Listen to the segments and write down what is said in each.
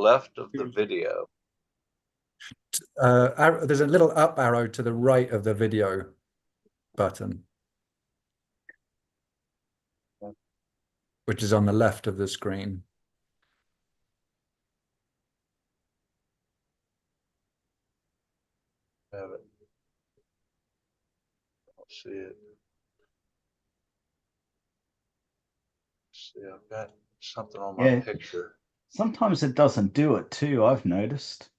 left of the video. There's a little up arrow to the right of the video button, which is on the left of the screen. Have it. I don't see it. See, I've got something on my Yeah. picture. Sometimes it doesn't do it too, I've noticed.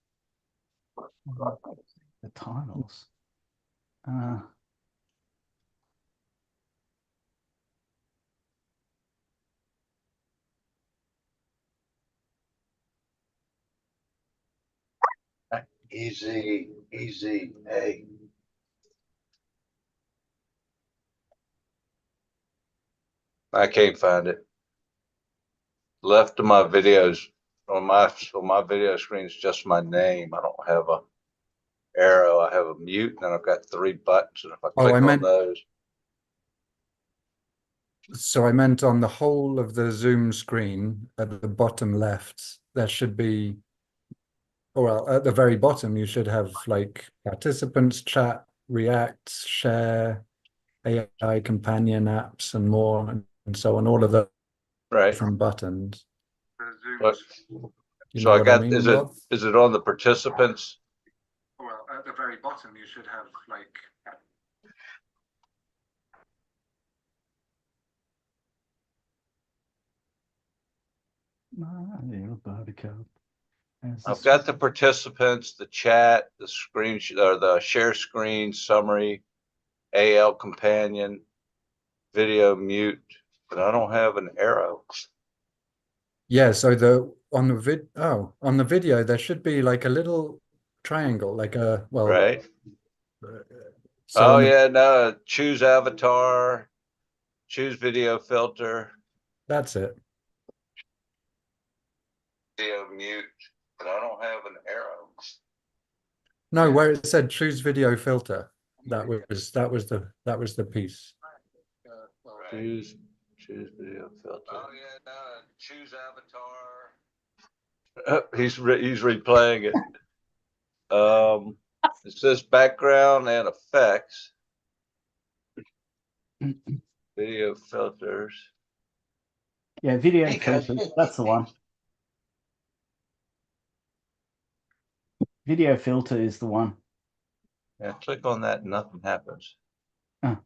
The titles. Easy, easy. Hey. I can't find it. Left of my videos on my video screen is just my name. I don't have a arrow. I have a mute, and then I've got 3 buttons. And if I click on those. So I meant on the whole of the Zoom screen at the bottom left, there should be, well, at the very bottom, you should have like participants, chat, react, share, AI companion apps, and more, and so on, all of the different buttons. But, You so know I what got, mean, is Rob? it on the participants? Well, at the very bottom, you should have like. I've got the participants, the chat, the screen or the share screen, summary, AL companion, video mute, but I don't have an arrow. Yeah, so on the video there should be like a little triangle, like a Right. So yeah, no, choose avatar, choose video filter. That's it. Video mute, but I don't have an arrow. No, where it said choose video filter, that was the piece. Choose video filter. Oh yeah, no, choose avatar. He's replaying it. It says background and effects. Video filters. Yeah, video filters. That's the one. Video filter is the one. Yeah, click on that, nothing happens. Oh.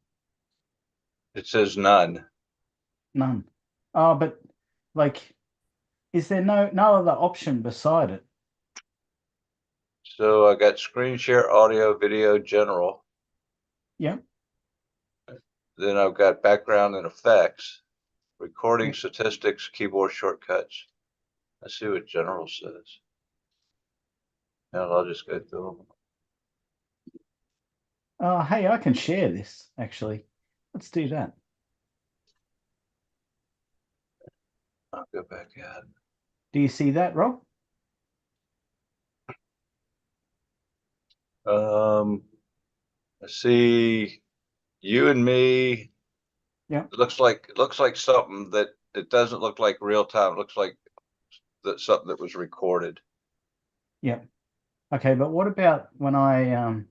It says none. None. Oh, but like, is there no other option beside it? So I got screen share, audio, video, general. Yep. Then I've got background and effects, recording statistics, keyboard shortcuts. I see what general says. And I'll just go through them. Oh, hey, I can share this actually. Let's do that. I'll go back out. Do you see that, Rob? I see you and me. Yeah. It looks like something that it doesn't look like real time. It looks like that something that was recorded. Yeah. Okay, but what about when I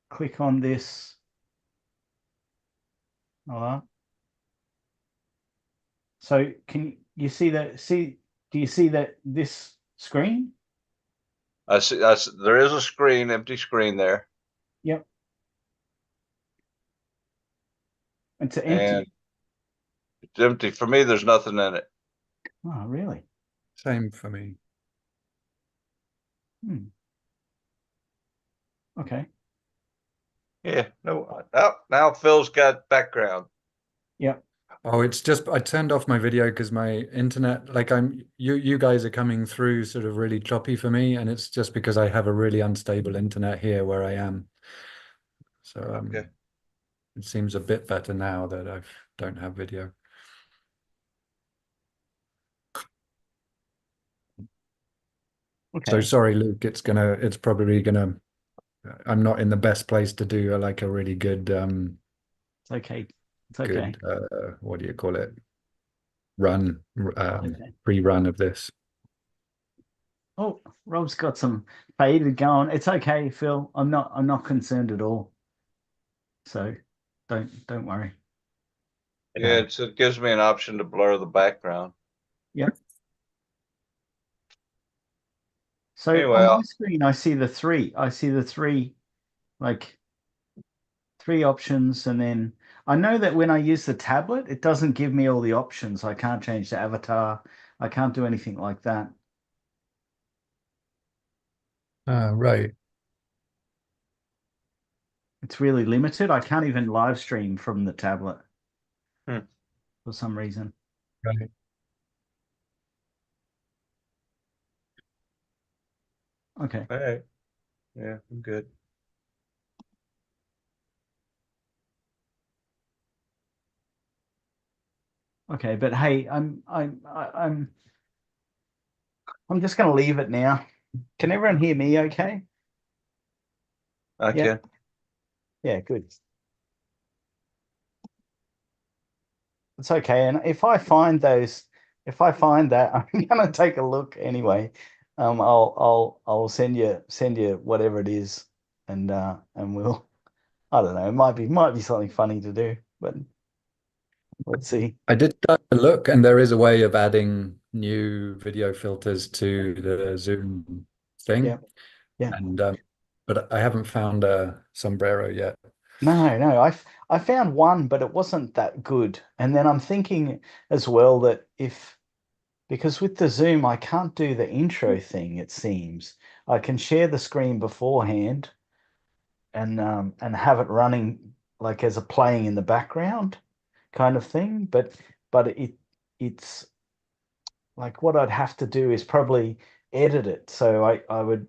click on this? So can you see that? Do you see that this screen? I see. There is a screen, empty screen there. Yep. It's empty. And it's empty for me. There's nothing in it. Oh, really? Same for me. Okay. Yeah. No. Now Phil's got background. Yep. Oh, it's just I turned off my video because my internet, like you guys are coming through sort of really choppy for me, and it's just because I have a really unstable internet here where I am. So Okay. it seems a bit better now that I don't have video. Okay. So sorry, Luke, it's probably gonna, I'm not in the best place to do like a really good It's okay. It's okay. What do you call it? Run, Okay. pre-run of this. Oh, Rob's got some faded going. It's okay, Phil. I'm not concerned at all. So don't worry. Yeah, it gives me an option to blur the background. Yep. So Anyway, on my screen, I see the three. I see the three, like three options, and then I know that when I use the tablet, it doesn't give me all the options. I can't change the avatar. I can't do anything like that. Right. It's really limited. I can't even live stream from the tablet Hmm. for some reason. Right. Okay. all right. Yeah, I'm good. Okay, but hey, I'm just going to leave it now. Can everyone hear me okay? I Yeah. can. Yeah, good. It's okay. And if I find those, if I find that, I'm gonna take a look anyway. I'll send you whatever it is, and we'll, I don't know, it might be something funny to do, but let's see. I did take a look, and there is a way of adding new video filters to the Zoom Yeah, thing, yeah. and but I haven't found a sombrero yet. No, I found one, but it wasn't that good. And then I'm thinking as well that if because with the Zoom I can't do the intro thing, it seems. I can share the screen beforehand and have it running like as a playing in the background kind of thing. But it's like what I'd have to do is probably edit it. So I would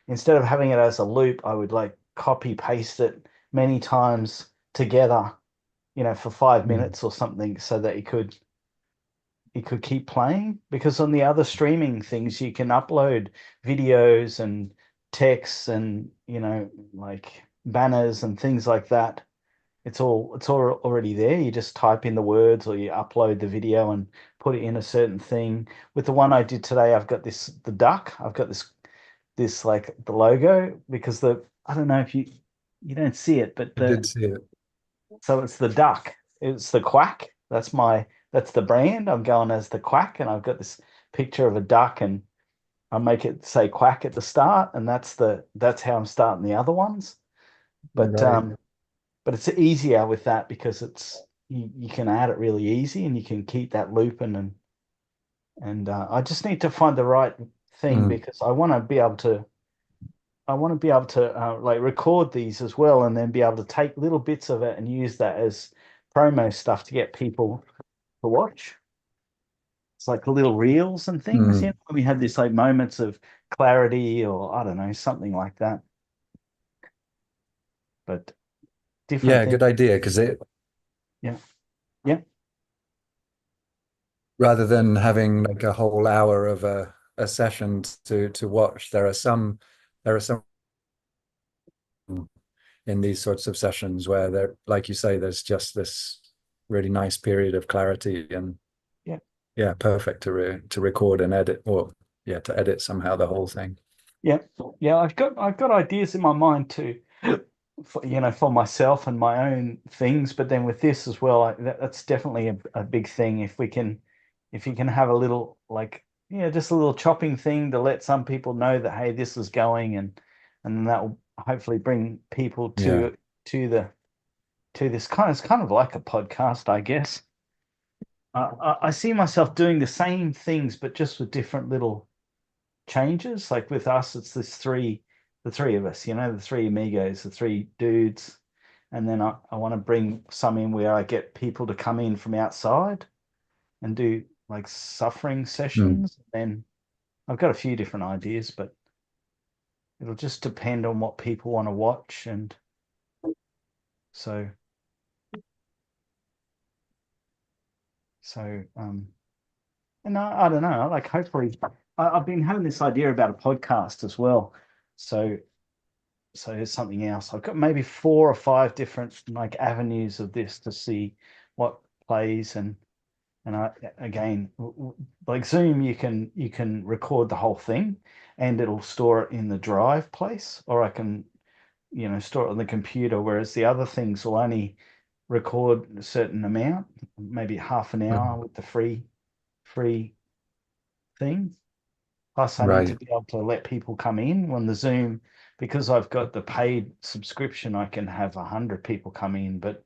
instead of having it as a loop, I would like copy paste it many times together, for five Hmm. minutes or something, so that it could keep playing. Because on the other streaming things, you can upload videos and texts and like banners and things like that. It's all already there. You just type in the words or you upload the video and put it in a certain thing. With the one I did today, I've got the duck. I've got this like the logo because I don't know if you don't see it, but I did see it. so it's the duck. It's the quack. That's the brand. I'm going as the quack, and I've got this picture of a duck, and I make it say quack at the start, and that's how I'm starting the other ones. But Right. but it's easier with that because you can add it really easy, and you can keep that looping, and I just need to find the right thing Mm. because I want to be able to like record these as well, and then be able to take little bits of it and use that as promo stuff to get people to watch. It's like little reels and things. Mm. We had this like moments of clarity, or I don't know, something like that. But different Yeah, things. good idea. Because it Yeah, yeah, rather than having like a whole hour of a session to watch, there are some in these sorts of sessions where there, like you say, there's just this really nice period of clarity and yeah, yeah, perfect to record and edit, or yeah, to edit somehow the whole thing. yeah, yeah. I've got ideas in my mind too, for myself and my own things. But then with this as well, that's definitely a big thing. If you can have a little like just a little chopping thing to let some people know that hey, this is going, and that will hopefully bring people Yeah. to the to this it's kind of like a podcast, I guess. I see myself doing the same things, but just with different little changes. Like with us, it's the three of us, the three amigos, the three dudes. And then I want to bring some in where I get people to come in from outside and do like suffering Mm. sessions. And I've got a few different ideas, but it'll just depend on what people want to watch. And so, so, and I don't know, like hopefully I've been having this idea about a podcast as well. So So here's something else. I've got maybe four or five different like avenues of this to see what plays, and And again, like Zoom, you can record the whole thing, and it'll store it in the drive place, or I can, store it on the computer. Whereas the other things will only record a certain amount, maybe half an hour with the free thing. Plus, I need to Right. be able to let people come in on the Zoom, because I've got the paid subscription. I can have 100 people come in, but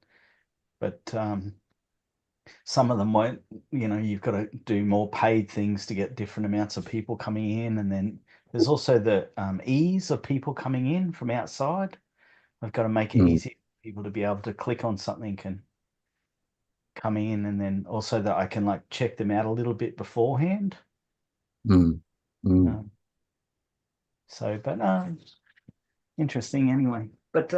some of them won't. You've got to do more paid things to get different amounts of people coming in, and then there's also the ease of people coming in from outside. I've got to make it Mm, easy for people to be able to click on something and come in, and then also that I can like check them out a little bit beforehand. mm, mm. Um, but interesting anyway. But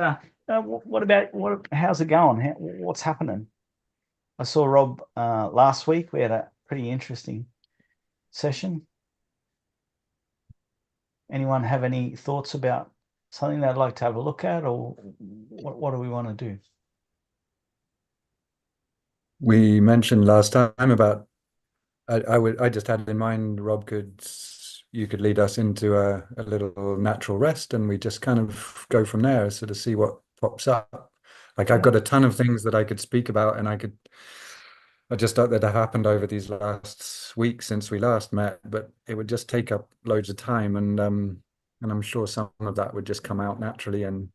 what about How's it going? What's happening? I saw Rob last week. We had a pretty interesting session. Anyone have any thoughts about something they'd like to have a look at, or what do we want to do? We mentioned last time about I just had in mind, Rob, you could lead us into a little natural rest, and we just kind of go from there, sort of see what pops up. Like I've Yeah, got a ton of things that I could speak about, and I just thought that happened over these last weeks since we last met, but it would just take up loads of time, and I'm sure some of that would just come out naturally, and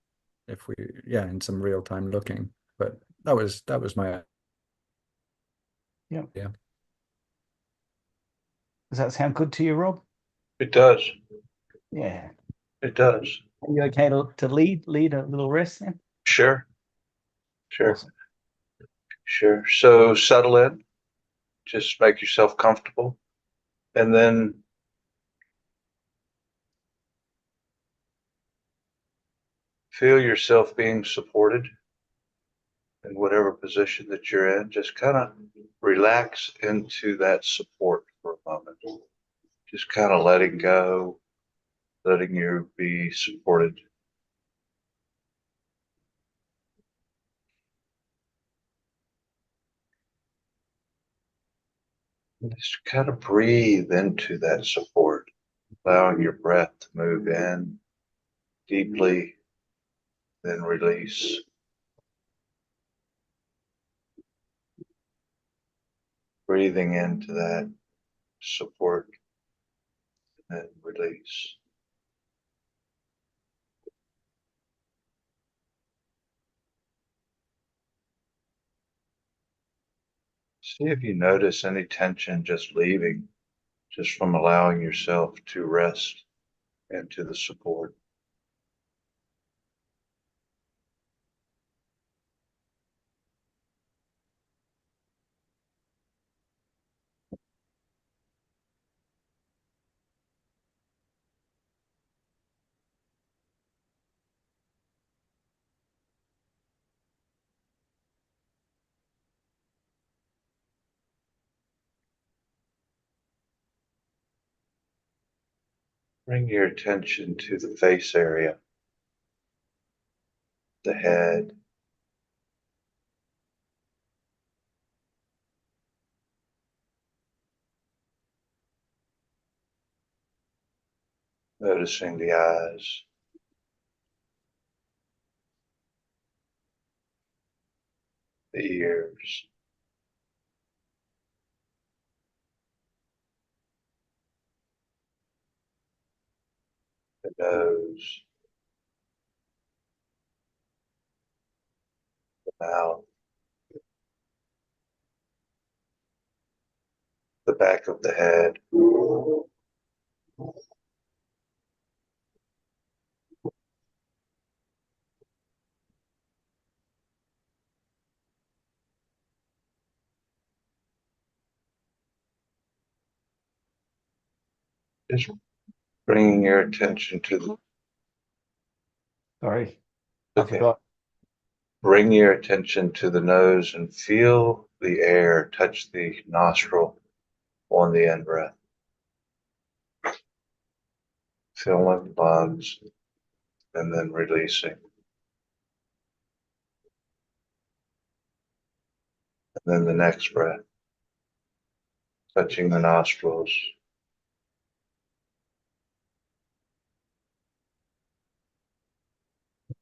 if we, yeah, in some real time looking. But that was my yeah. idea. Does that sound good to you, Rob? It does. Yeah. It does. Are you okay to lead a little rest then? Sure. Sure. Awesome. Sure. So settle in, just make yourself comfortable, and then feel yourself being supported in whatever position that you're in. Just kind of relax into that support for a moment. Just kind of letting go, letting you be supported. Just kind of breathe into that support, allowing your breath to move in deeply, then release. Breathing into that support, and then release. See if you notice any tension just leaving, just from allowing yourself to rest into the support. Bring your attention to the face area, the head, noticing the eyes, the ears, the nose, the mouth, the back of the head. Just bringing your attention to the, Sorry, I okay, forgot. bring your attention to the nose and feel the air touch the nostril on the in breath. Filling the lungs and then releasing. And then the next breath. touching the nostrils.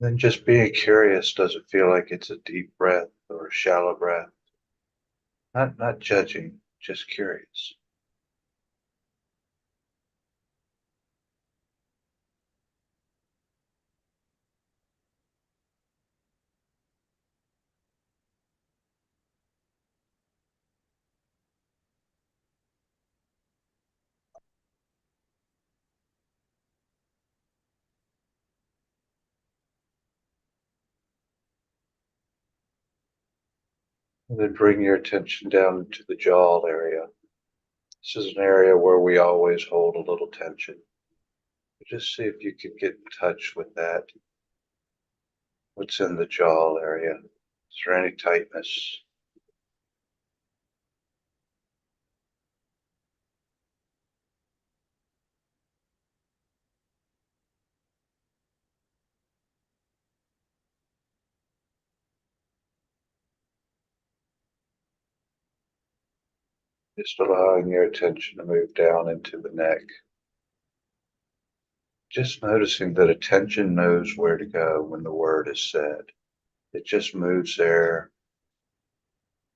Then just being curious, does it feel like it's a deep breath or a shallow breath? Not judging, just curious. And then bring your attention down into the jaw area. This is an area where we always hold a little tension. Just see if you can get in touch with that. What's in the jaw area? Is there any tightness? Just allowing your attention to move down into the neck. Just noticing that attention knows where to go when the word is said. It just moves there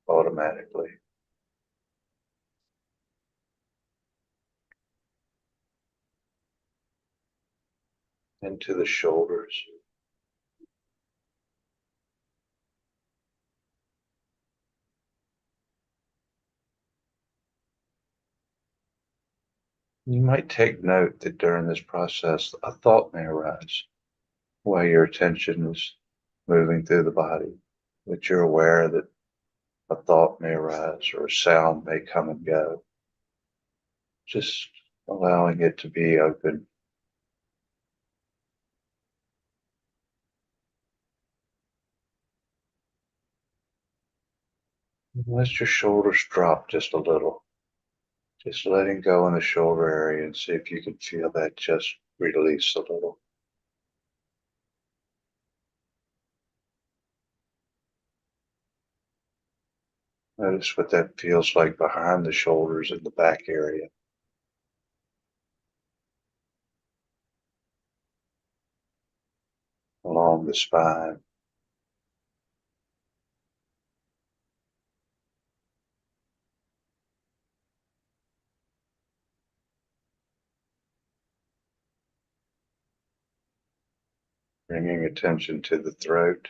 automatically. Into the shoulders. You might take note that during this process, a thought may arise while your attention is moving through the body, that you're aware that a thought may arise or a sound may come and go. Just allowing it to be open. Let your shoulders drop just a little. Just letting go in the shoulder area and see if you can feel that just release a little. Notice what that feels like behind the shoulders in the back area. Along the spine. Bringing attention to the throat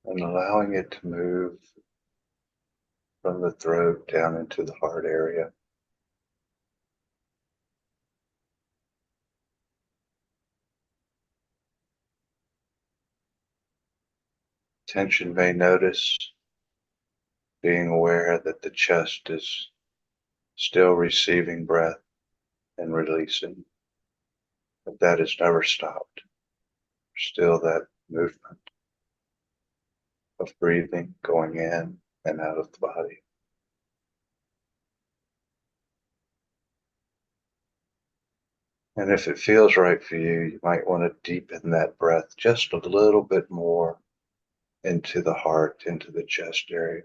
and allowing it to move from the throat down into the heart area. Attention may notice being aware that the chest is still receiving breath and releasing, but that has never stopped. Still that movement of breathing going in and out of the body. And if it feels right for you, you might want to deepen that breath just a little bit more into the heart, into the chest area.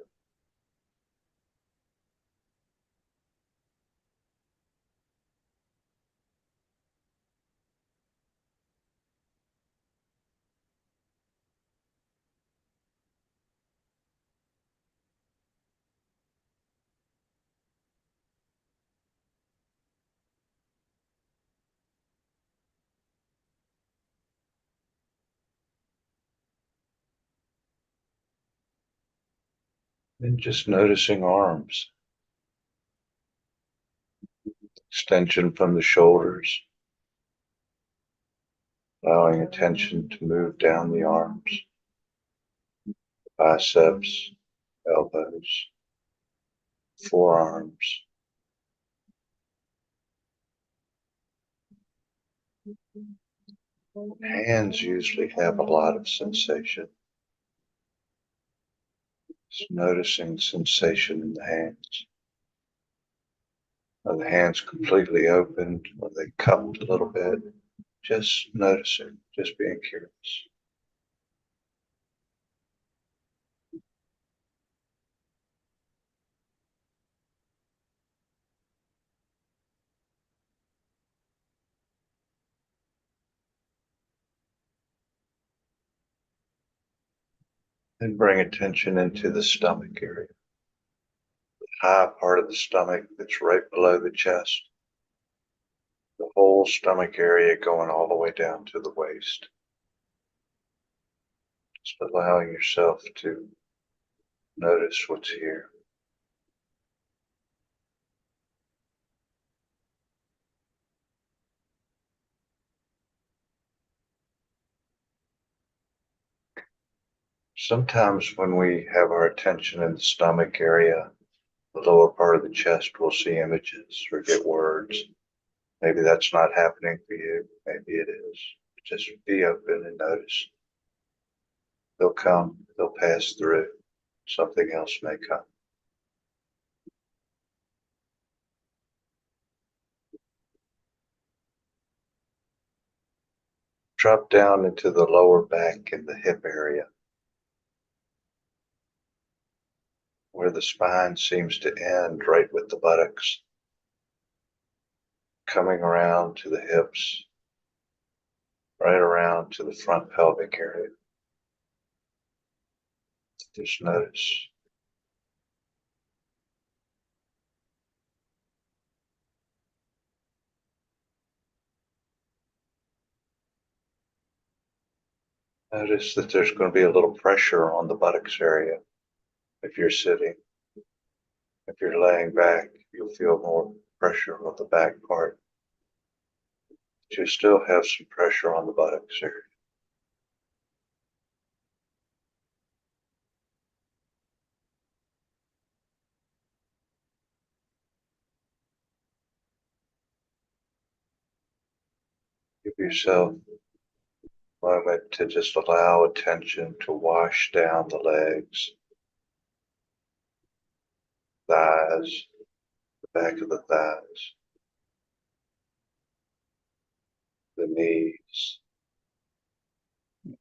And just noticing arms, extension from the shoulders, allowing attention to move down the arms, biceps, elbows, forearms. Hands usually have a lot of sensation. Just noticing sensation in the hands. Are the hands completely opened? Are they cupped a little bit? Just noticing, just being curious. And bring attention into the stomach area, the high part of the stomach that's right below the chest, the whole stomach area going all the way down to the waist. Just allowing yourself to notice what's here. Sometimes when we have our attention in the stomach area, the lower part of the chest, we'll see images or get words. Maybe that's not happening for you. Maybe it is. Just be open and notice. They'll come, they'll pass through. Something else may come. Drop down into the lower back and the hip area, where the spine seems to end right with the buttocks, coming around to the hips, right around to the front pelvic area. Just notice. Notice that there's going to be a little pressure on the buttocks area. If you're sitting, if you're laying back, you'll feel more pressure on the back part. But you still have some pressure on the buttocks area. Give yourself a moment to just allow attention to wash down the legs, thighs, the back of the thighs, the knees,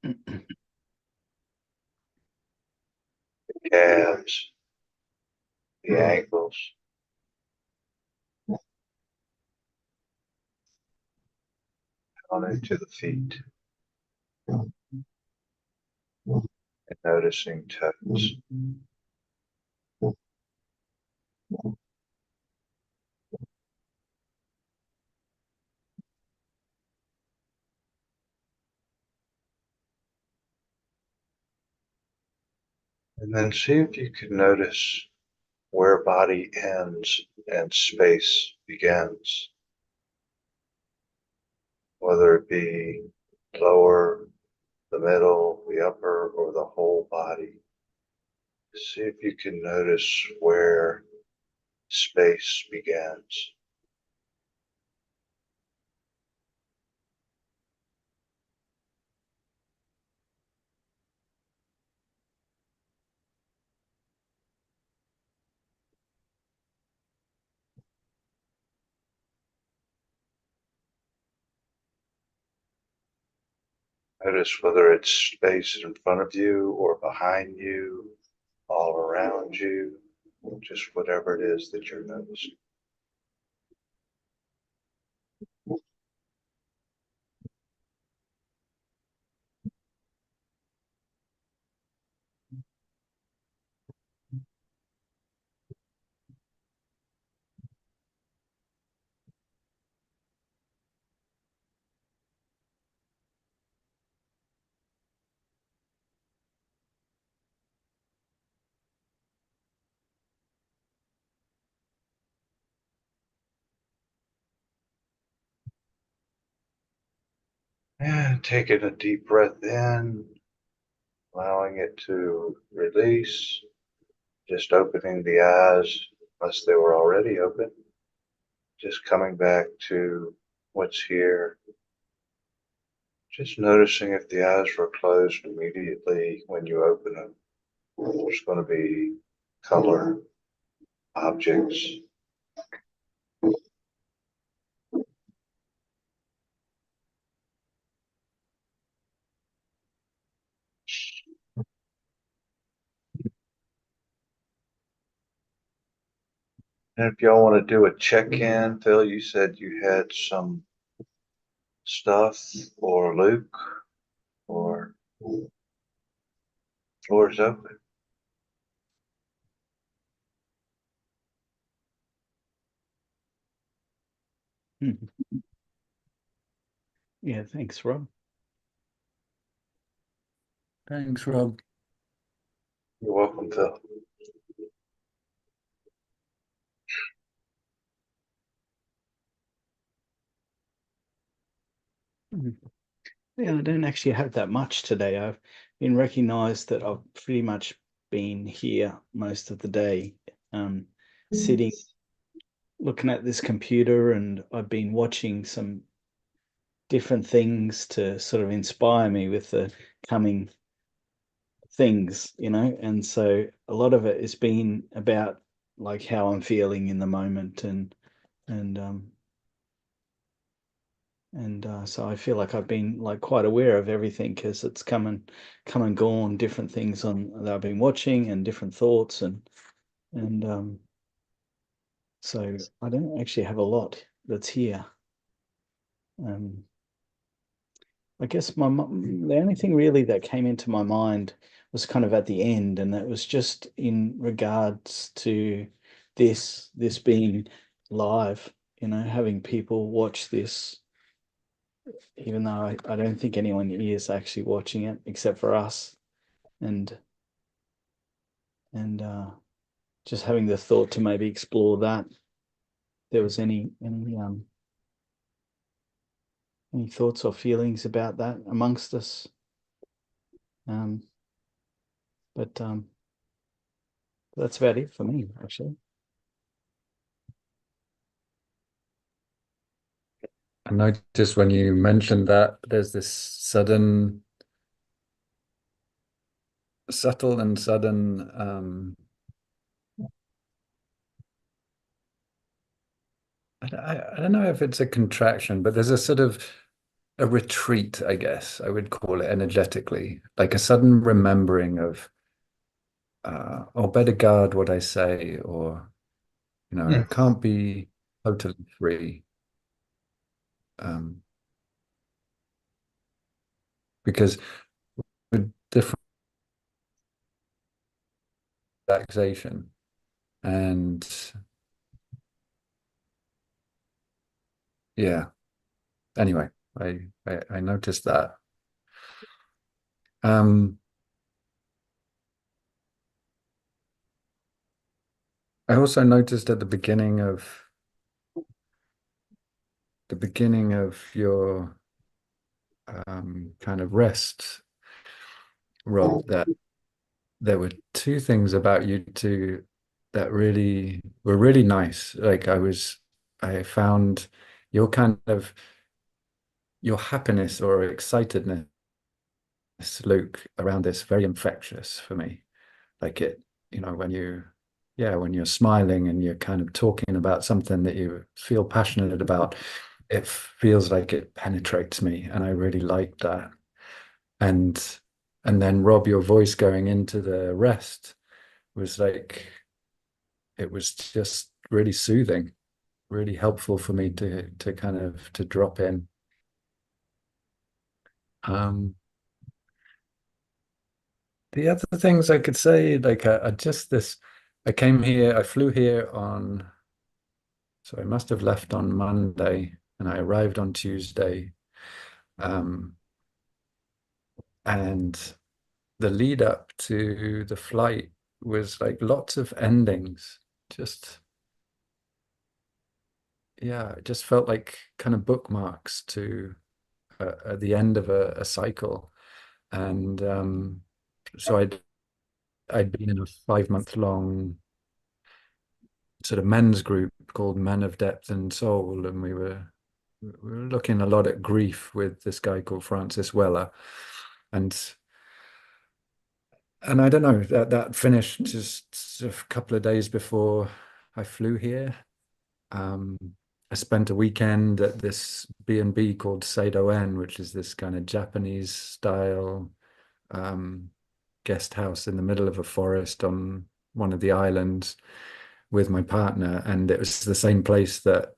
the calves, the ankles, down into the feet, and noticing toes. And then see if you can notice where body ends and space begins, whether it be lower, the middle, the upper, or the whole body. See if you can notice where space begins. Notice whether it's space in front of you or behind you, all around you, just whatever it is that you're noticing. And taking a deep breath in, allowing it to release, just opening the eyes unless they were already open, just coming back to what's here. Just noticing if the eyes were closed immediately when you open them. There's going to be color, objects. And if y'all want to do a check-in, Phil, you said you had some stuff, or Luke, or Floor is open. Yeah, thanks, Rob. Thanks, Rob. You're welcome, Phil. Yeah, I don't actually have that much today. I've been recognized that I've pretty much been here most of the day, sitting, looking at this computer, and I've been watching some different things to sort of inspire me with the coming things, and so a lot of it has been about like how I'm feeling in the moment, and so I feel like I've been like quite aware of everything because it's come and gone, different things on that I've been watching and different thoughts, and so I don't actually have a lot that's here. I guess the only thing really that came into my mind was kind of at the end, and that was just in regards to this being live, having people watch this, even though I don't think anyone is actually watching it except for us, and and just having the thought to maybe explore that. There was any thoughts or feelings about that amongst us? Um, but that's about it for me, actually. I noticed when you mentioned that there's this subtle and sudden I don't know if it's a contraction, but there's a sort of a retreat, I guess I would call it energetically, like a sudden remembering of or better guard what I say, or I can't be totally free. Because with different relaxation and yeah, anyway, I noticed that. Um, I also noticed at the beginning of your kind of rest, Rob, that there were two things about you two that really were really nice. Like I found your kind of your happiness or excitedness, Luke, around this very infectious for me. Like when when you're smiling and you're kind of talking about something that you feel passionate about, it feels like it penetrates me, and I really like that. And and then Rob, your voice going into the rest was like it was just really soothing, really helpful for me to kind of to drop in. Um, the other things I could say, like I just this, I flew here so I must have left on Monday and I arrived on Tuesday. Um, and the lead up to the flight was like lots of endings. Just, yeah, it just felt like kind of bookmarks to at the end of a cycle. And so I'd been in a 5 month long sort of men's group called Men of Depth and Soul, and we were looking a lot at grief with this guy called Francis Weller, and I don't know, that finished just a couple of days before I flew here. Um, I spent a weekend at this B&B called Seido-en, which is this kind of Japanese style guest house in the middle of a forest on one of the islands with my partner, and it was the same place that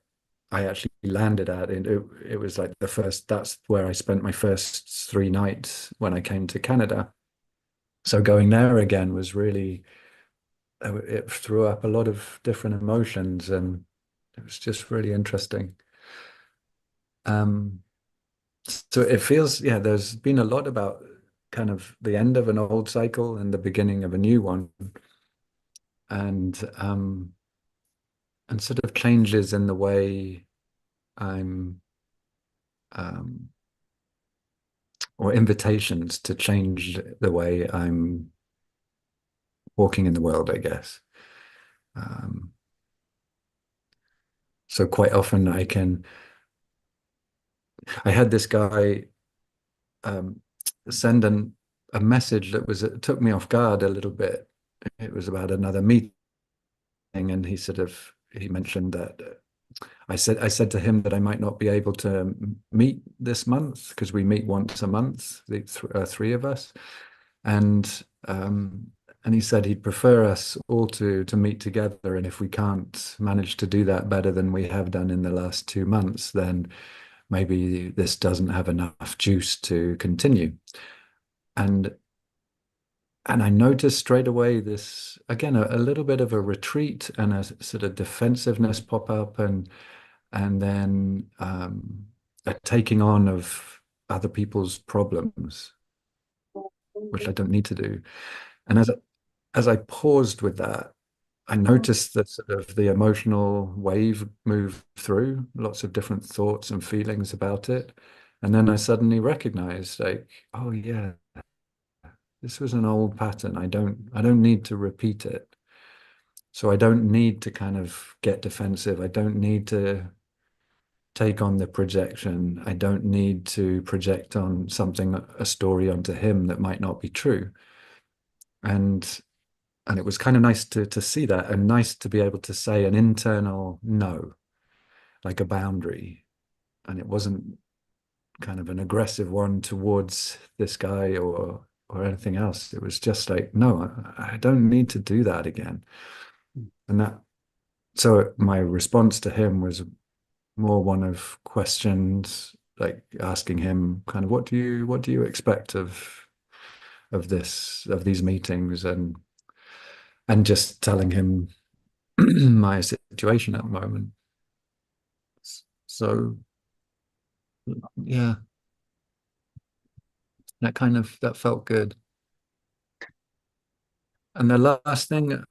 I actually landed at. And it was like that's where I spent my first 3 nights when I came to Canada. So going there again was really, it threw up a lot of different emotions, and it was just really interesting. Um, so it feels, yeah, there's been a lot about kind of the end of an old cycle and the beginning of a new one, and and sort of changes in the way I'm um, or invitations to change the way I'm walking in the world, I guess. Um, so quite often I had this guy um, send a message that was, it took me off guard a little bit. It was about another meeting, and he mentioned that I said to him that I might not be able to meet this month because we meet once a month, the three of us, and um, and he said he'd prefer us all to meet together, and if we can't manage to do that better than we have done in the last 2 months, then maybe this doesn't have enough juice to continue. And I noticed straight away this again a little bit of a retreat and a sort of defensiveness pop up, and then a taking on of other people's problems, which I don't need to do. And as I paused with that, I noticed that sort of the emotional wave move through lots of different thoughts and feelings about it. And then I suddenly recognized, like, oh yeah, this was an old pattern. I don't need to repeat it. So I don't need to kind of get defensive. I don't need to take on the projection. I don't need to project on something, a story onto him that might not be true. And it was kind of nice to see that, and nice to be able to say an internal no, like a boundary. And it wasn't kind of an aggressive one towards this guy or anything else. It was just like, no, I don't need to do that again. And that, so my response to him was more one of questions, like asking him kind of what do you expect of these meetings, and just telling him my situation at the moment. So yeah, that felt good. And the last thing,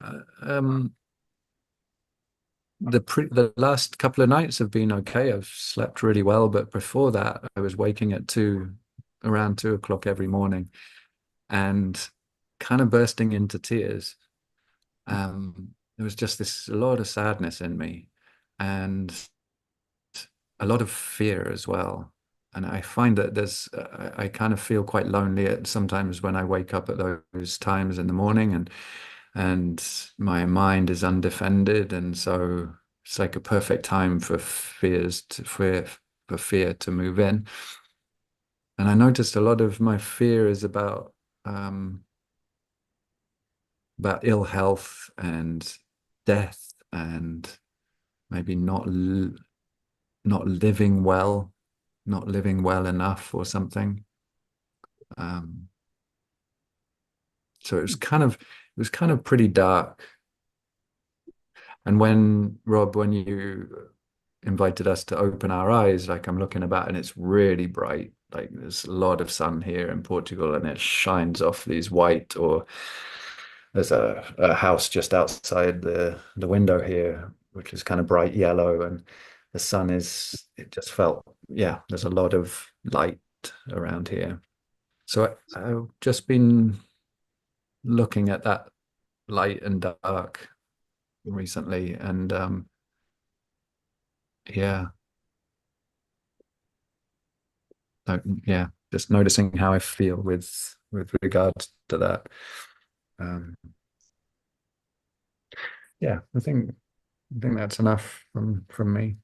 the last couple of nights have been okay. I've slept really well, but before that, I was waking at around 2 o'clock every morning, and kind of bursting into tears. There was just a lot of sadness in me, and a lot of fear as well. And I find that I kind of feel quite lonely at sometimes when I wake up at those times in the morning, and my mind is undefended, and so it's like a perfect time for fear to move in. And I noticed a lot of my fear is um, about ill health and death, and maybe not living well, not living well enough or something. Um, so it was kind of pretty dark. And when you invited us to open our eyes, like I'm looking about and it's really bright. Like there's a lot of sun here in Portugal, and it shines off these white, or there's a house just outside the window here, which is kind of bright yellow, and the sun it just felt, yeah, there's a lot of light around here. So I've just been looking at that light and dark recently, and yeah, yeah, just noticing how I feel with regards to that. Um, yeah, I think that's enough from me.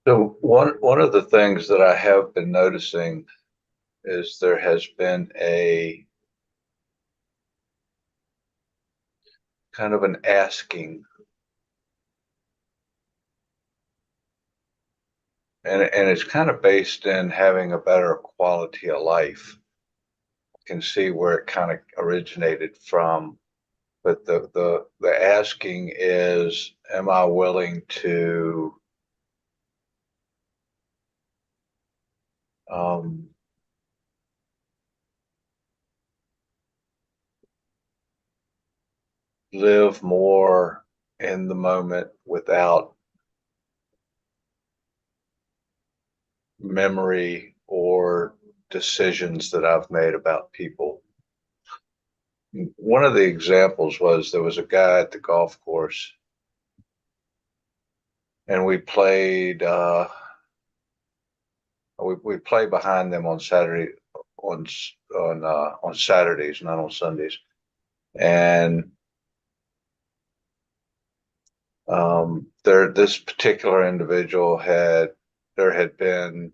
So one of the things that I have been noticing is there has been a kind of an asking. And it's kind of based in having a better quality of life. Can see where it kind of originated from, but the asking is, am I willing to um, live more in the moment without memory or decisions that I've made about people. One of the examples was there was a guy at the golf course, and we played. We play behind them on Saturday on Saturdays, not on Sundays, and this particular individual there had been,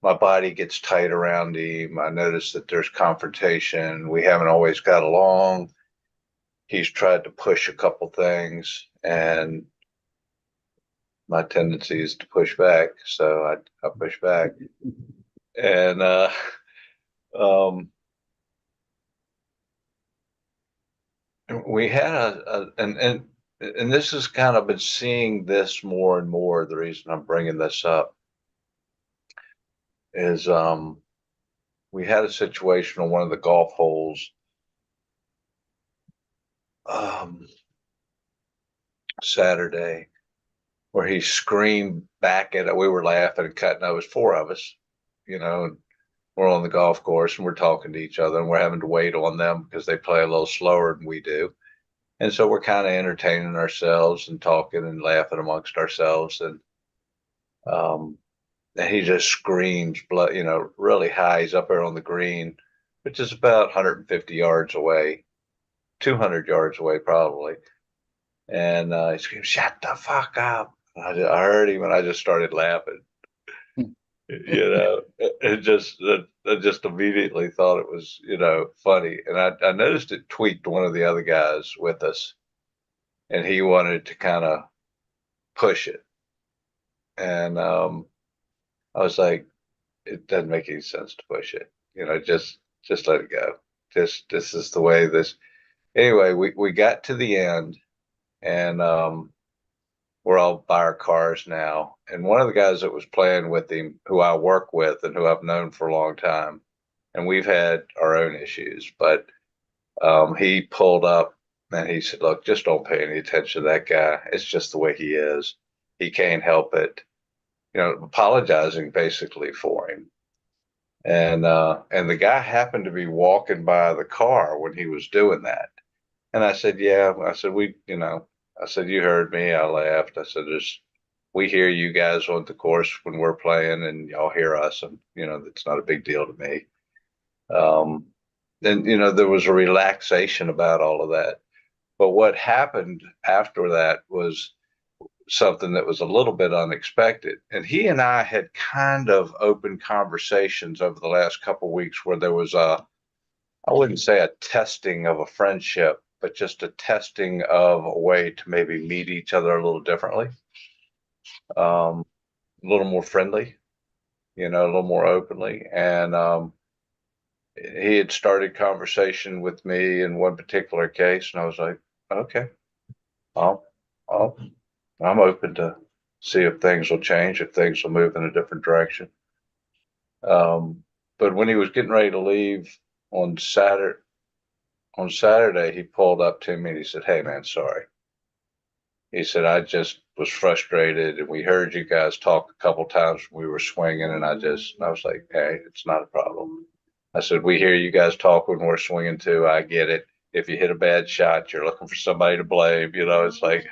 my body gets tight around him. I noticed that there's confrontation. We haven't always got along. He's tried to push a couple things, and my tendency is to push back. So I push back. And um, we had and this is kind of been seeing this more and more. The reason I'm bringing this up is we had a situation on one of the golf holes Saturday where he screamed back at it. We were laughing and cutting. There was four of us, and we're on the golf course and we're talking to each other and we're having to wait on them because they play a little slower than we do. And so we're kind of entertaining ourselves and talking and laughing amongst ourselves. Um, and he just screams, really high. He's up there on the green, which is about 150 yards away, 200 yards away, probably. And he screams, "Shut the fuck up." I heard him and I just started laughing. I just immediately thought it was, funny. And I noticed it tweaked one of the other guys with us, and he wanted to kind of push it. And I was like, it doesn't make any sense to push it. Just let it go. This is the way this. Anyway, we got to the end, and we're all by our cars now. And one of the guys that was playing with him, who I work with and who I've known for a long time, and we've had our own issues, but he pulled up and he said, "Look, just don't pay any attention to that guy. It's just the way he is. He can't help it." Apologizing basically for him. And the guy happened to be walking by the car when he was doing that. And I said, "Yeah." I said, I said, "You heard me." I laughed. I said, we hear you guys on the course when we're playing and y'all hear us. And, it's not a big deal to me. Then, there was a relaxation about all of that. But what happened after that was something that was a little bit unexpected. And he and I had kind of open conversations over the last couple of weeks where there was I wouldn't say a testing of a friendship, but just a testing of a way to maybe meet each other a little differently, a little more friendly, a little more openly. And he had started conversation with me in one particular case, and I was like, okay, I'll, I'll, I'm open to see if things will change, if things will move in a different direction. But when he was getting ready to leave on Saturday, he pulled up to me and he said, "Hey man, sorry." He said, "I just was frustrated and we heard you guys talk a couple times when we were swinging, and I was like, hey, it's not a problem." I said, "We hear you guys talk when we're swinging too. I get it. If you hit a bad shot, you're looking for somebody to blame. It's like,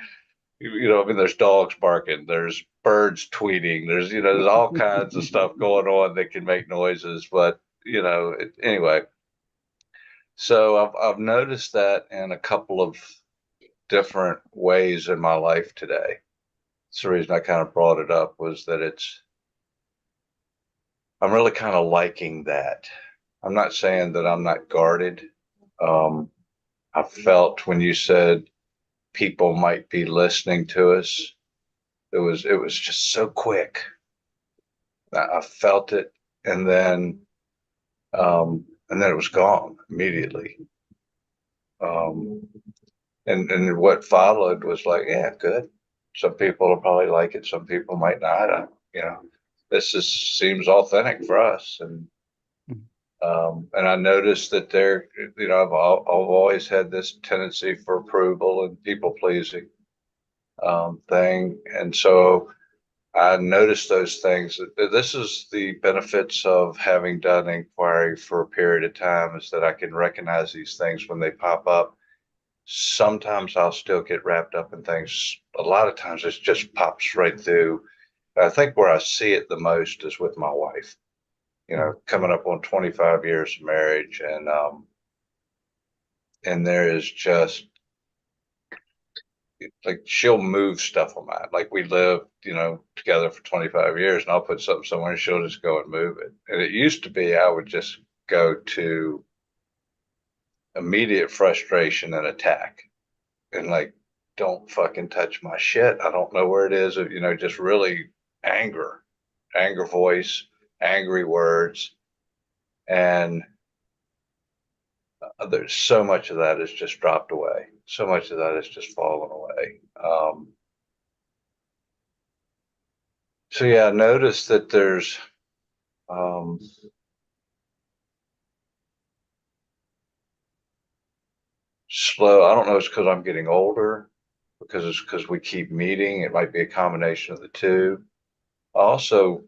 I mean, there's dogs barking, there's birds tweeting, there's all kinds of stuff going on that can make noises. But, anyway, so I've noticed that in a couple of different ways in my life today. So the reason I kind of brought it up was that I'm really kind of liking that. I'm not saying that I'm not guarded. I felt when you said people might be listening to us. It was just so quick. I felt it, and then it was gone immediately. Um, and what followed was like, yeah, good. Some people will probably like it. Some people might not. This seems authentic for us, and I noticed that I've always had this tendency for approval and people pleasing thing, and so I noticed those things. This is the benefits of having done inquiry for a period of time, is that I can recognize these things when they pop up. Sometimes I'll still get wrapped up in things. A lot of times it just pops right through. I think where I see it the most is with my wife, coming up on 25 years of marriage. And there is just like, she'll move stuff on mine. Like, we lived, together for 25 years, and I'll put something somewhere and she'll just go and move it. And it used to be I would just go to immediate frustration and attack, and like, don't fucking touch my shit. I don't know where it is. Just really anger voice, angry words. And there's so much of that has just dropped away. So much of that has just fallen away. So yeah, notice that there's slow. I don't know. It's because I'm getting older, because we keep meeting. It might be a combination of the two. I also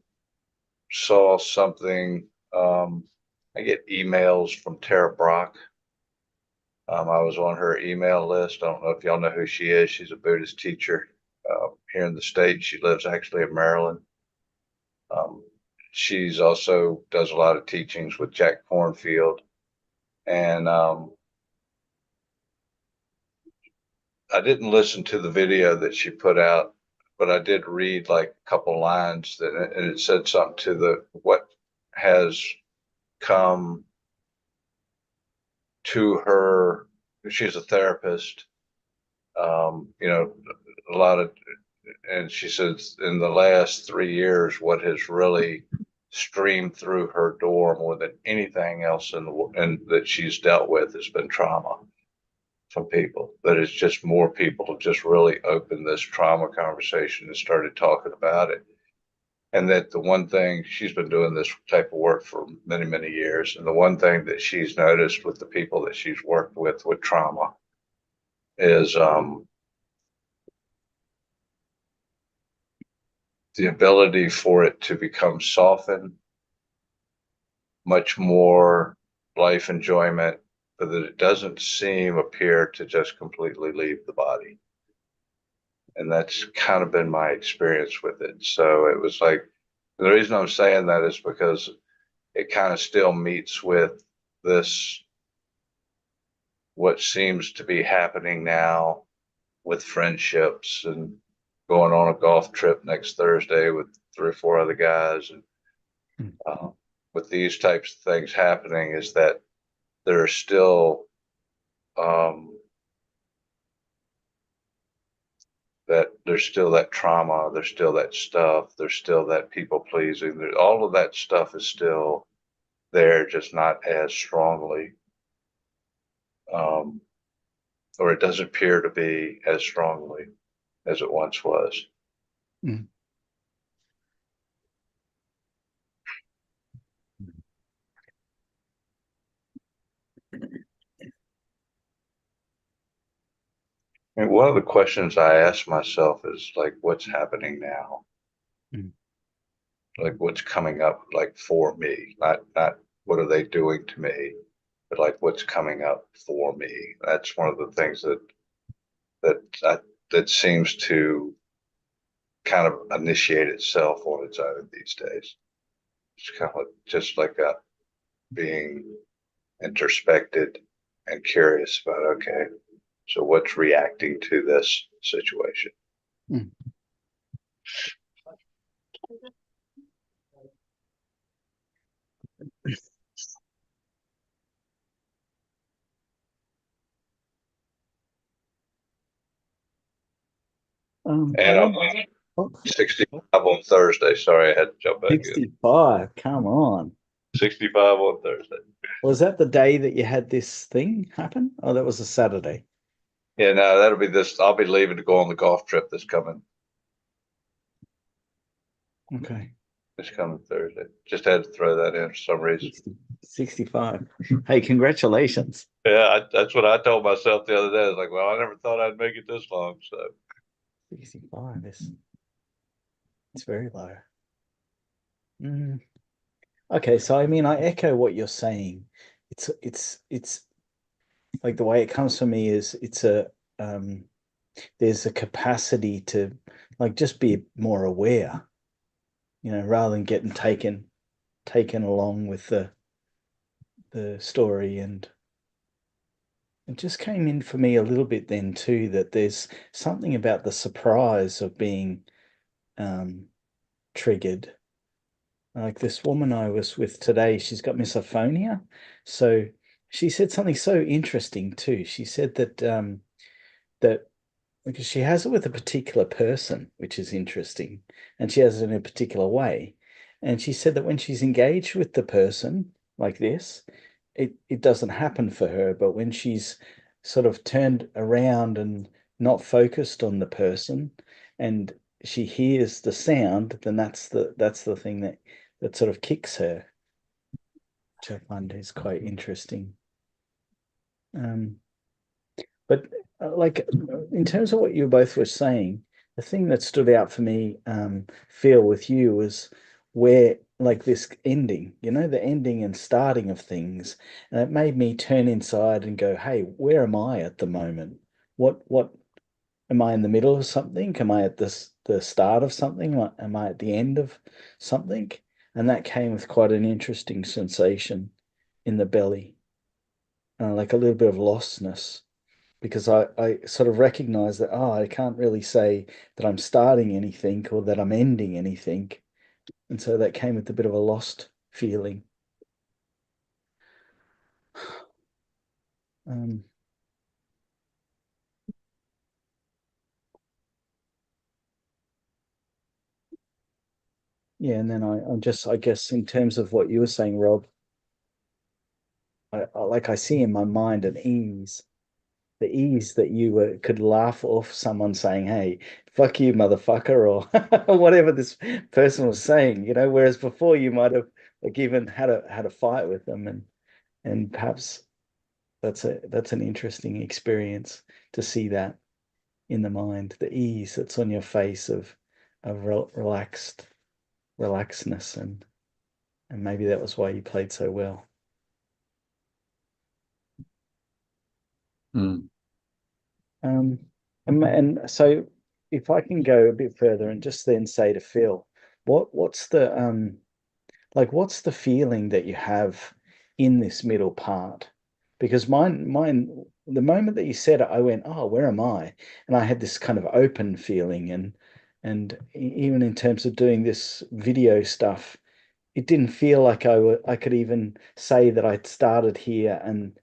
saw something. I get emails from Tara Brock. I was on her email list. I don't know if y'all know who she is. She's a Buddhist teacher here in the States. She lives actually in Maryland. She's also does a lot of teachings with Jack Cornfield. And I didn't listen to the video that she put out, but I did read like a couple lines and it said something to what has come to her. She's a therapist, a lot of, and she says in the last 3 years, what has really streamed through her door more than anything else and that she's dealt with has been trauma from people. That it's just more people have just really opened this trauma conversation and started talking about it. And that the one thing, she's been doing this type of work for many, many years. And the one thing that she's noticed with the people that she's worked with trauma is the ability for it to become softened, much more life enjoyment, but that it doesn't appear to just completely leave the body. And that's kind of been my experience with it. So it was like, the reason I'm saying that is because it kind of still meets with this, what seems to be happening now with friendships, and going on a golf trip next Thursday with 3 or 4 other guys. And with these types of things happening, is that there are still that trauma, there's still that stuff, there's still that people pleasing, all of that stuff is still there, just not as strongly, or it doesn't appear to be as strongly as it once was. Mm. And one of the questions I ask myself is like, what's happening now? Mm. Like, what's coming up, like, for me, not what are they doing to me, but like, what's coming up for me. That's one of the things that seems to kind of initiate itself on its own these days. It's kind of just like being introspected and curious about, okay, so what's reacting to this situation? Mm. And I'm 65 on Thursday. Sorry, I had to jump back in. 65. Come on. 65 on Thursday. Was that the day that you had this thing happen? Oh, that was a Saturday. Yeah, no, that'll be this. I'll be leaving to go on the golf trip this coming Okay. Thursday. Just had to throw that in for some reason. 65. Hey, congratulations. Yeah, that's what I told myself the other day. I was like, well, I never thought I'd make it this long. So 65 is it's very low. Mm. Okay, so I mean, I echo what you're saying. It's like the way it comes for me is it's a there's a capacity to like just be more aware, rather than getting taken along with the story. And it just came in for me a little bit then too that there's something about the surprise of being triggered. Like this woman I was with today, she's got misophonia. So she said something so interesting too. She said that because she has it with a particular person, which is interesting, and she has it in a particular way. And she said that when she's engaged with the person like this, it doesn't happen for her, but when she's sort of turned around and not focused on the person and she hears the sound, then that's the thing that sort of kicks her, which I find is quite interesting. But like in terms of what you both were saying, the thing that stood out for me, Phil, with you was where like this ending, the ending and starting of things, and it made me turn inside and go, "Hey, where am I at the moment? What am I in the middle of something? Am I at the start of something? Am I at the end of something?" And that came with quite an interesting sensation in the belly, like a little bit of lostness because I sort of recognize that, I can't really say that I'm starting anything or that I'm ending anything. And so that came with a bit of a lost feeling. Um, yeah, and then I guess in terms of what you were saying, Rob, I see in my mind an ease, the ease that you could laugh off someone saying, "Hey, fuck you, motherfucker," or whatever this person was saying, whereas before you might have like even had a fight with them, and perhaps that's an interesting experience to see that in the mind, the ease that's on your face of relaxedness, and maybe that was why you played so well. Mm. Um, and so if I can go a bit further and just then say to Phil, what's what's the feeling that you have in this middle part? Because mine, the moment that you said it, I went, "Oh, where am I?" And I had this kind of open feeling, and even in terms of doing this video stuff, it didn't feel like I could even say that I'd started here, and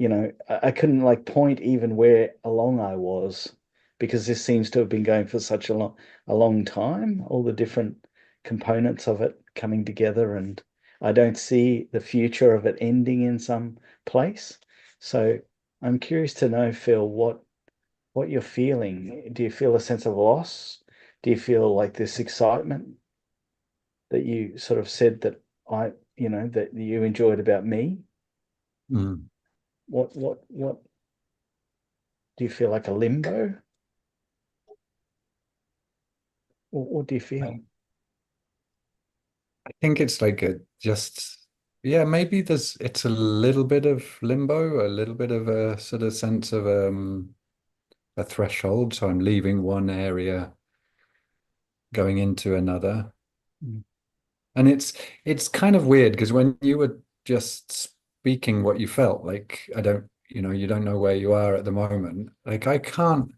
I couldn't like point even where along I was because this seems to have been going for such a long time, all the different components of it coming together, and I don't see the future of it ending in some place. So I'm curious to know, Phil, what you're feeling. Do you feel a sense of loss? Do you feel like this excitement that you sort of said that that you enjoyed about me? Mm. What do you feel, like a limbo? What do you feel? I think it's like yeah, maybe it's a little bit of limbo, a little bit of a sort of sense of a threshold. So I'm leaving one area, going into another. Mm. And it's kind of weird because when you were just speaking what you felt, like you don't know where you are at the moment. Like I can't,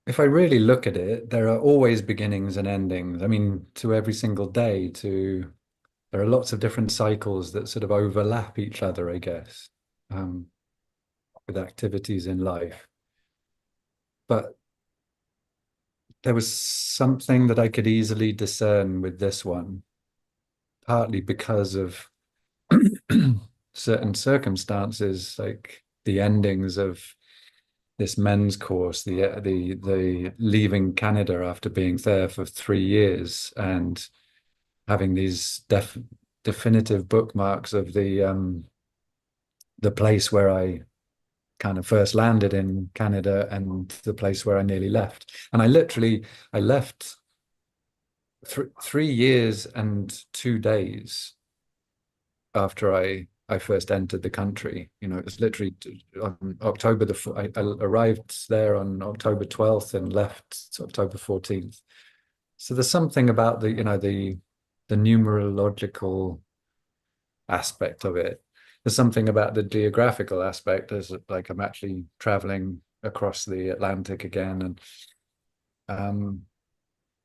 if I really look at it, there are always beginnings and endings. I mean, to every single day, there are lots of different cycles that sort of overlap each other, I guess, um, with activities in life. But there was something that I could easily discern with this one, partly because of certain circumstances, like the endings of this men's course, the leaving Canada after being there for 3 years and having these definitive bookmarks of the place where I kind of first landed in Canada and the place where I nearly left. And I left 3 years and 2 days after I first entered the country. You know, it was literally on October I arrived there on October 12th and left October 14th. So there's something about the numerological aspect of it. There's something about the geographical aspect, as like I'm actually traveling across the Atlantic again, um,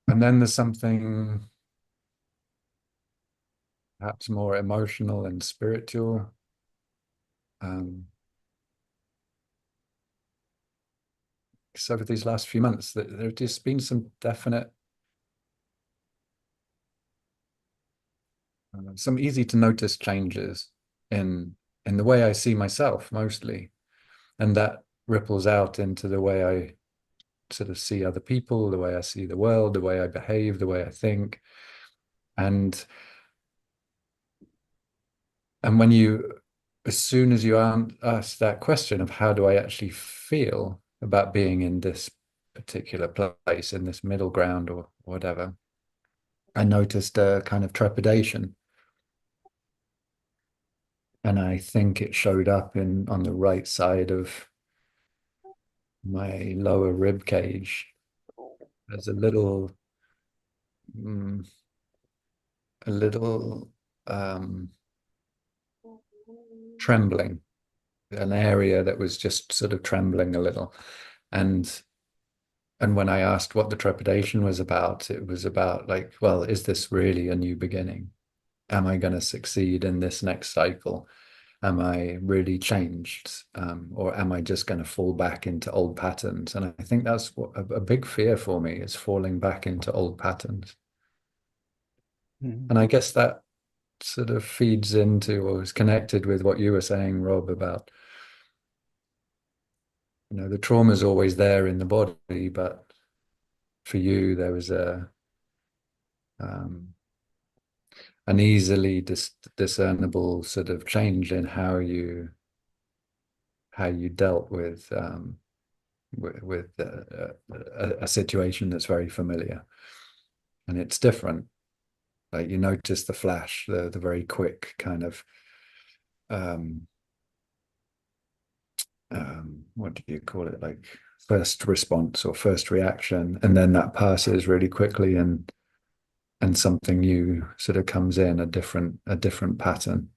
and then there's something perhaps more emotional and spiritual. Um, so over these last few months, there's just been some definite, some easy to notice changes in the way I see myself mostly, and that ripples out into the way I sort of see other people, the way I see the world, the way I behave, the way I think. And when as soon as you ask that question of how do I actually feel about being in this particular place, in this middle ground or whatever, I noticed a kind of trepidation. And I think it showed up on the right side of my lower rib cage. There's mm, a little trembling, an area that was just sort of trembling a little. And when I asked what the trepidation was about, it was about like, well, is this really a new beginning? Am I going to succeed in this next cycle? Am I really changed? Or am I just going to fall back into old patterns? And I think that's what a big fear for me is, falling back into old patterns. Mm. And I guess that sort of feeds into or is connected with what you were saying, Rob, about, the trauma is always there in the body, but for you, there was um, an easily discernible sort of change in how you dealt with a situation that's very familiar, and it's different. Like you notice the flash, the very quick kind of um, what do you call it, like first response or first reaction, and then that passes really quickly, and something new sort of comes in, a different pattern.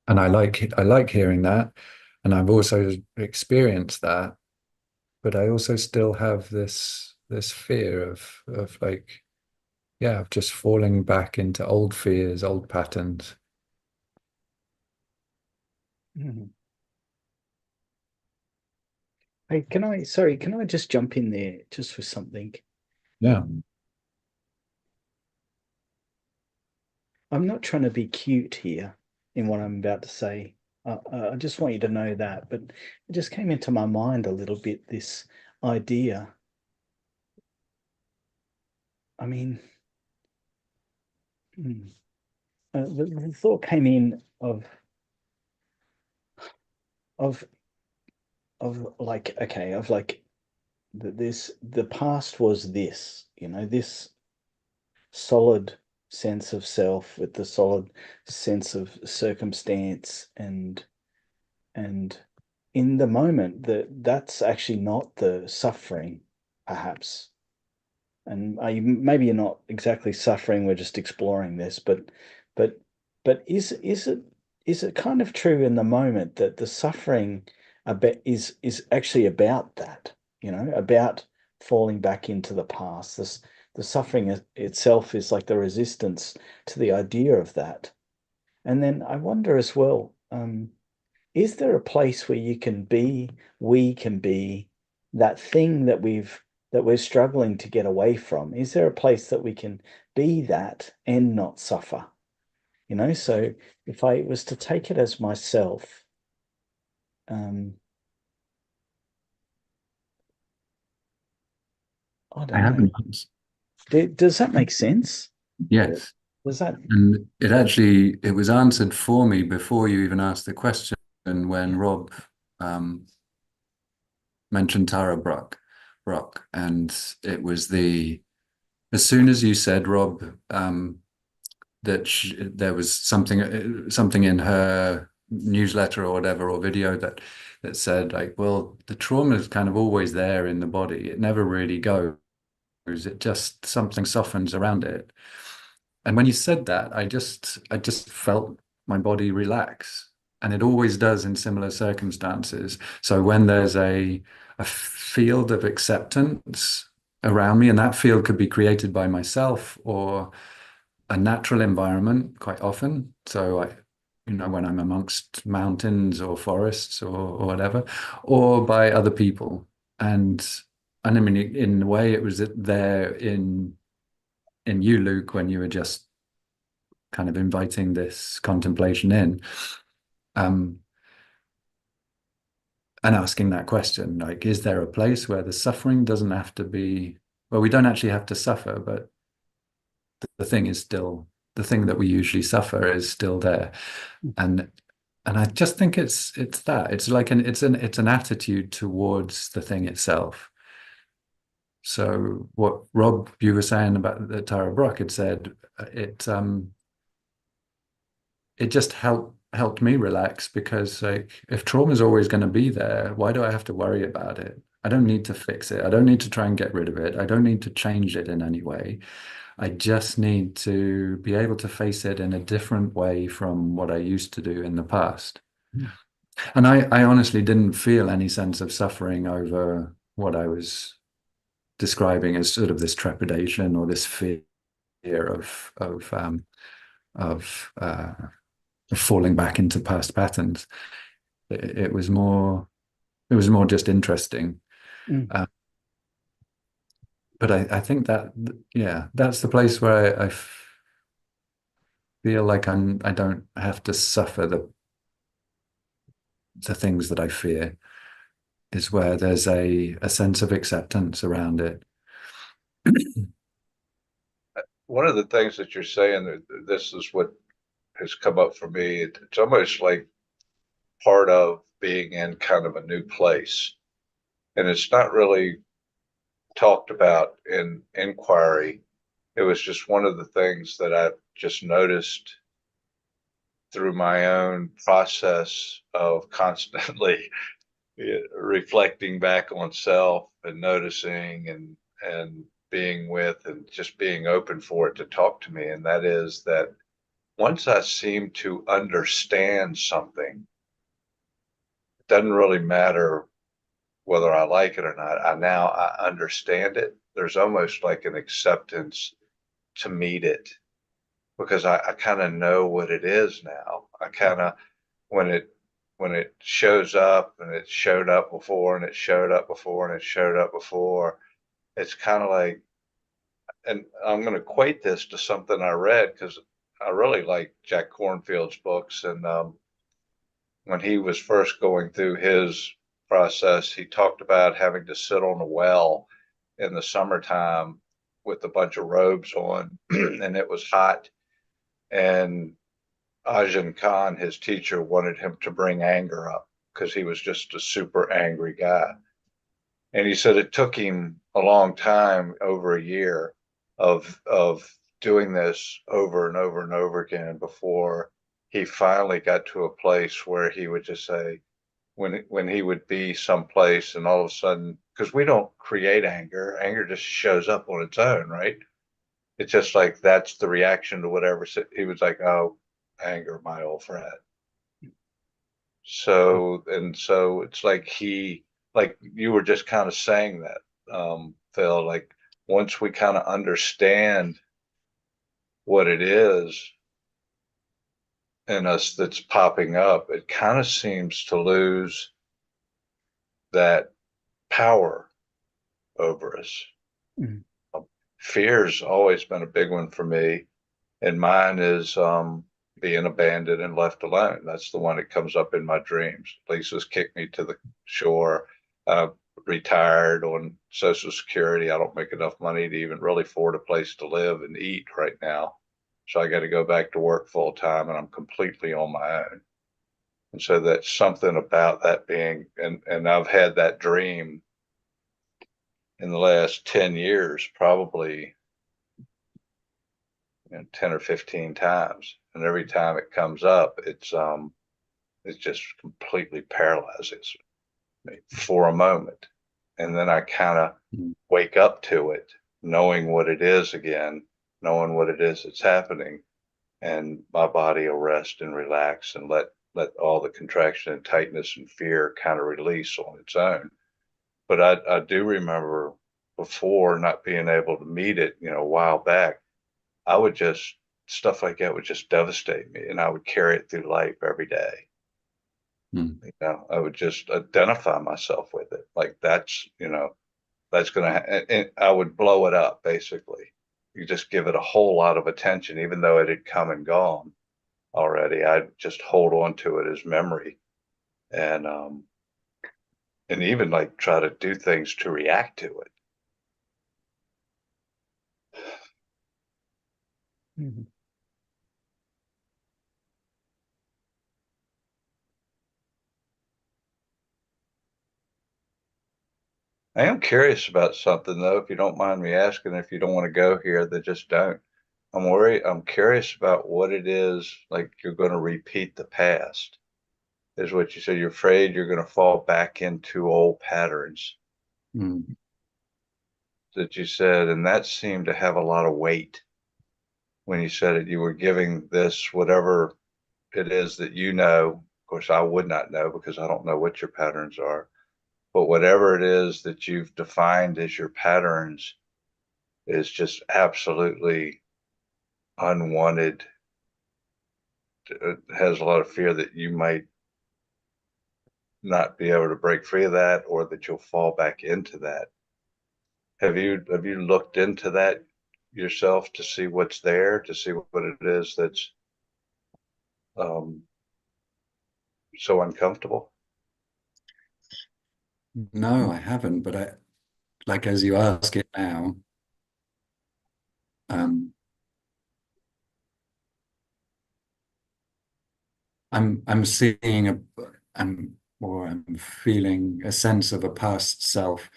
And I like hearing that, and I've also experienced that, but I also still have this fear of like, yeah, of just falling back into old fears, old patterns. Mm. Hey, can I just jump in there just for something? Yeah. I'm not trying to be cute here in what I'm about to say. I just want you to know that, but it just came into my mind a little bit, this idea. I mean, the thought came in of like, okay, of like the past was this, this solid sense of self with the solid sense of circumstance, and in the moment that's actually not the suffering, perhaps. And maybe you're not exactly suffering, we're just exploring this, but is it kind of true in the moment that the suffering is actually about that, about falling back into the past? The suffering itself is like the resistance to the idea of that. And then I wonder as well, is there a place where we can be that thing that we're struggling to get away from? Is there a place that we can be that and not suffer? You know, so if I was to take it as myself, I I don't have know. an answer. Does that make sense? Yes. Does that? And it was answered for me before you even asked the question when Rob mentioned Tara Brock, and it was as soon as you said, Rob, that there was something in her newsletter or whatever or video that said like, well, the trauma is kind of always there in the body. It never really goes. It just something softens around it. And when you said that, I just felt my body relax. And it always does in similar circumstances. So when there's a field of acceptance around me, and that field could be created by myself or a natural environment quite often. So when I'm amongst mountains or forests or whatever, or by other people. And I mean, in a way, it was there in you, Luke, when you were just kind of inviting this contemplation in, and asking that question, like, is there a place where the suffering doesn't have to be, well, we don't actually have to suffer, but the thing that we usually suffer is still there. And I just think it's that. It's like it's an attitude towards the thing itself. So what Rob, you were saying about the Tara Brach had said, it just helped me relax, because like, if trauma is always going to be there, why do I have to worry about it? I don't need to fix it. I don't need to try and get rid of it. I don't need to change it in any way. I just need to be able to face it in a different way from what I used to do in the past. And I honestly didn't feel any sense of suffering over what I was describing as sort of this trepidation or this fear of falling back into past patterns. It was more just interesting. But I think that, yeah, that's the place where I feel like I don't have to suffer the things that I fear, is where there's a sense of acceptance around it. One of the things that you're saying, this is what has come up for me. It's almost like part of being in kind of a new place. And it's not really talked about in inquiry. It was just one of the things that I've just noticed through my own process of constantly reflecting back on self and noticing and being with and just being open for it to talk to me. And that is that once I seem to understand something, it doesn't really matter whether I like it or not. I understand it. There's almost like an acceptance to meet it, because I kind of know what it is now. I kind of, when it shows up, and it showed up before, and it showed up before, and it showed up before, it's kind of like, and I'm going to equate this to something I read, because I really like Jack Kornfield's books. And when he was first going through his process, he talked about having to sit on a well in the summertime with a bunch of robes on, and it was hot. And Ajahn Khan, his teacher, wanted him to bring anger up because he was just a super angry guy. And he said it took him a long time, over a year, of doing this over and over and over again, before he finally got to a place where he would just say, when he would be someplace and all of a sudden, because we don't create anger just shows up on its own, right? It's just like that's the reaction to whatever. He was like, oh, anger, my old friend. So it's like you were just kind of saying that, Phil, like once we kind of understand what it is in us that's popping up, it kind of seems to lose that power over us. Mm. Fear's always been a big one for me, and mine is being abandoned and left alone. That's the one that comes up in my dreams. Lisa's kicked me to the shore. Retired on Social Security. I don't make enough money to even really afford a place to live and eat right now. So I got to go back to work full time, and I'm completely on my own. And so that's something about that being, and I've had that dream in the last 10 years, probably 10 or 15 times. And every time it comes up, it just completely paralyzes me for a moment. And then I kind of wake up to it, knowing what it is again, knowing what it is that's happening. And my body will rest and relax and let all the contraction and tightness and fear kind of release on its own. But I do remember before not being able to meet it, a while back, I would just, stuff like that would just devastate me, and I would carry it through life every day. I would just identify myself with it. Like that's going to, and I would blow it up basically. You just give it a whole lot of attention, even though it had come and gone already. I'd just hold on to it as memory, and even like try to do things to react to it. Mm-hmm. I am curious about something though, if you don't mind me asking. If you don't want to go here, then just don't. I'm curious about what it is, like you're going to repeat the past, is what you said. You're afraid you're going to fall back into old patterns that you said, and that seemed to have a lot of weight when you said it. You were giving this, whatever it is that of course, I would not know because I don't know what your patterns are, but whatever it is that you've defined as your patterns is just absolutely unwanted. It has a lot of fear that you might not be able to break free of that, or that you'll fall back into that. Have you looked into that yourself to see what's there, to see what it is that's um, so uncomfortable? No, I haven't, but like as you ask it now, um, I'm seeing I'm feeling a sense of a past self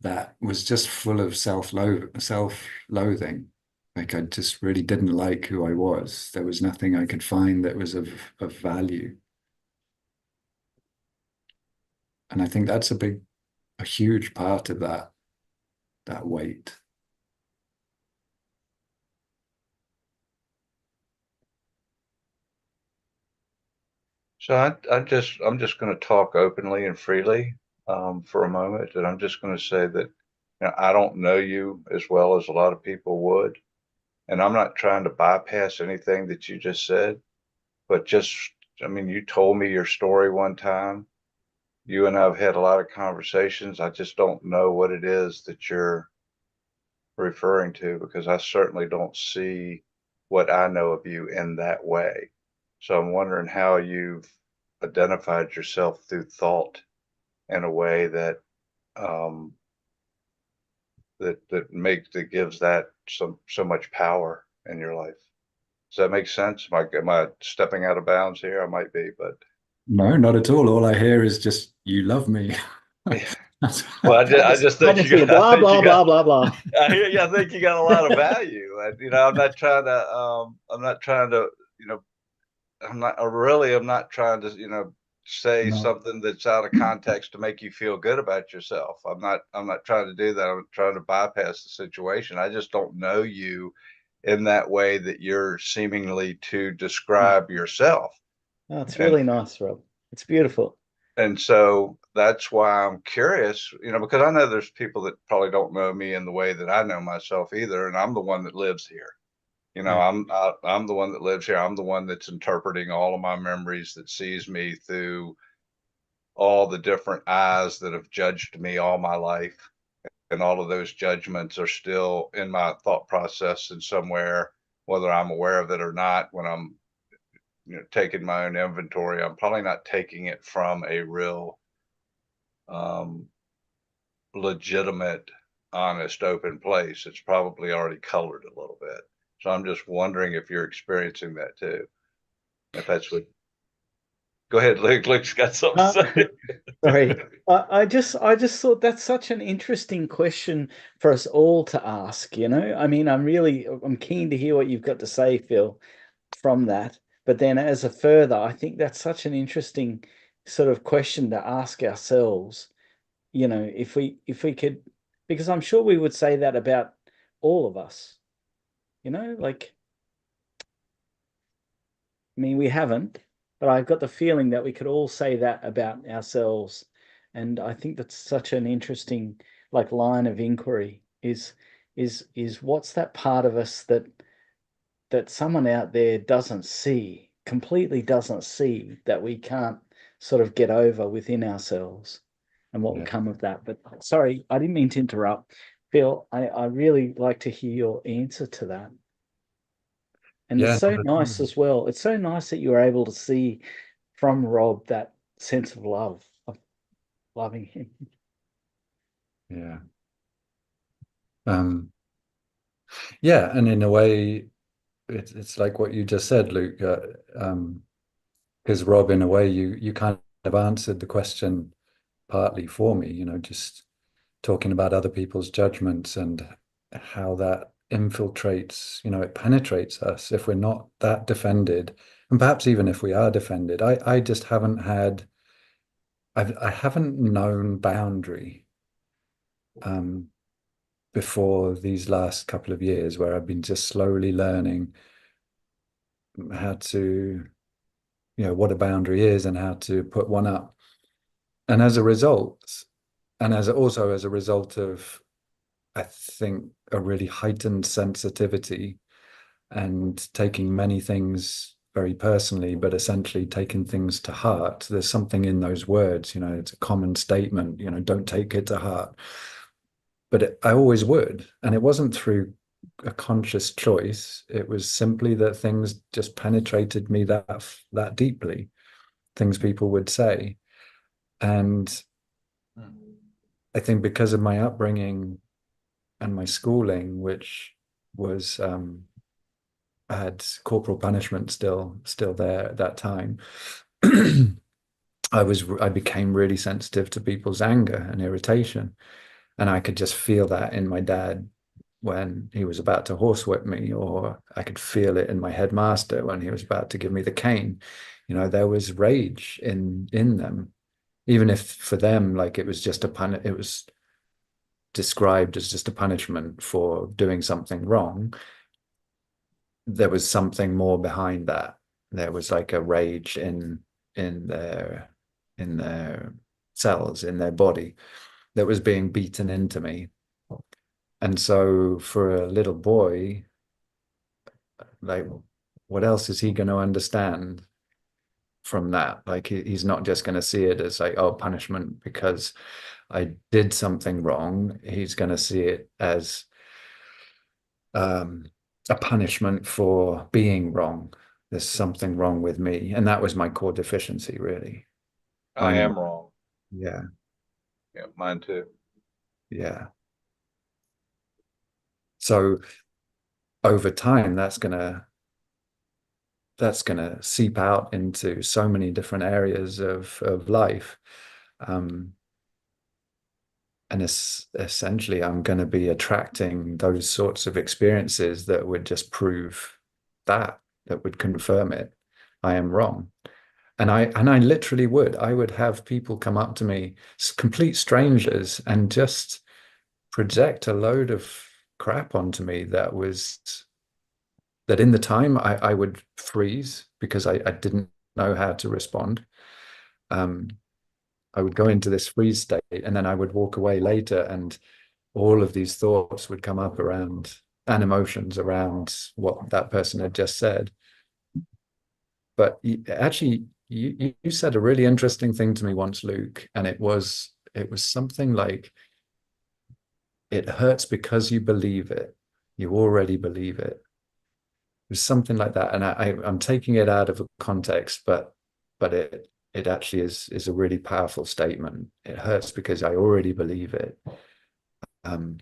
that was just full of self-loathing. Like I just really didn't like who I was. There was nothing I could find that was of value. And I think that's a huge part of that weight. So I'm just going to talk openly and freely for a moment, and I'm just going to say that I don't know you as well as a lot of people would, and I'm not trying to bypass anything that you just said, but just, I mean, you told me your story one time. You and I've had a lot of conversations. I just don't know what it is that you're referring to, because I certainly don't see what I know of you in that way. So I'm wondering how you've identified yourself through thought in a way that um, that gives that so much power in your life. Does that make sense? Am I stepping out of bounds here? I might be, but No, not at all. All I hear is just you love me. well, I just I think just hear blah blah blah blah blah. I hear you. I think you got a lot of value, and I'm not trying to, I'm not trying to, say No. something that's out of context to make you feel good about yourself. I'm not trying to do that. I'm trying to bypass the situation. I just don't know you in that way that you're seemingly to describe yourself. Oh, it's And really nice, Rob. It's beautiful. so that's why I'm curious, because I know there's people that probably don't know me in the way that I know myself either, and I'm the one that lives here. Yeah. I'm the one that lives here. I'm the one that's interpreting all of my memories, that sees me through all the different eyes that have judged me all my life. And all of those judgments are still in my thought process and somewhere, whether I'm aware of it or not, when I'm, taking my own inventory, I'm probably not taking it from a real, um, legitimate, honest, open place. It's probably already colored a little bit. So I'm just wondering if you're experiencing that too. If that's what, go ahead, Luke. Luke's got something to Uh, say. Sorry. I just thought that's such an interesting question for us all to ask, you know? I mean, I'm keen to hear what you've got to say, Phil, from that. But then as a further, I think that's such an interesting sort of question to ask ourselves, you know, if we could, because I'm sure we would say that about all of us, you know, like, I mean, we haven't, but I've got the feeling that we could all say that about ourselves. And I think that's such an interesting like line of inquiry is what's that part of us that someone out there doesn't see, completely doesn't see, that we can't sort of get over within ourselves, and what will Yeah. come of that. But sorry, I didn't mean to interrupt. Phil, I really like to hear your answer to that. And it's Yeah, so nice as well. It's so nice that you were able to see from Rob that sense of love, of loving him. yeah. Yeah, and in a way, it's like what you just said, Luke. Because Rob, in a way, you kind of answered the question partly for me. Just talking about other people's judgments and how that infiltrates. It penetrates us if we're not that defended, and perhaps even if we are defended. I just haven't had. I haven't known boundary. Before these last couple of years, where I've been just slowly learning how to, what a boundary is and how to put one up. And as a result, and as a result of, I think, a really heightened sensitivity and taking many things very personally, but essentially taking things to heart. There's something in those words, it's a common statement, don't take it to heart. But I always would. And it wasn't through a conscious choice. It was simply that things just penetrated me that deeply, things people would say. And I think because of my upbringing and my schooling, which was I had corporal punishment still there at that time, I became really sensitive to people's anger and irritation. And I could just feel that in my dad when he was about to horsewhip me, or I could feel it in my headmaster when he was about to give me the cane. There was rage in them, even if for them, like, it was just it was described as just a punishment for doing something wrong. There was something more behind that. There was like a rage in their in their cells, in their body, that was being beaten into me. And so for a little boy, like, what else is he going to understand from that? Like, he's not just going to see it as like, oh, punishment because I did something wrong. He's going to see it as a punishment for being wrong. There's something wrong with me. And that was my core deficiency, really. I am wrong. Yeah. Yeah, mine too. Yeah. So over time, that's gonna seep out into so many different areas of life. Um, and essentially, I'm going to be attracting those sorts of experiences that would just prove that would confirm it. I am wrong. And I literally would. I would have people come up to me, complete strangers, and just project a load of crap onto me that in the time I would freeze because I didn't know how to respond. Um, I would go into this freeze state, and then I would walk away later, and all of these thoughts would come up around, and emotions around what that person had just said. But actually, you said a really interesting thing to me once, Luke, and it was something like it hurts because you believe it. You already believe it. It was something like that, and I'm taking it out of a context, but it actually is a really powerful statement. It hurts because I already believe it, um,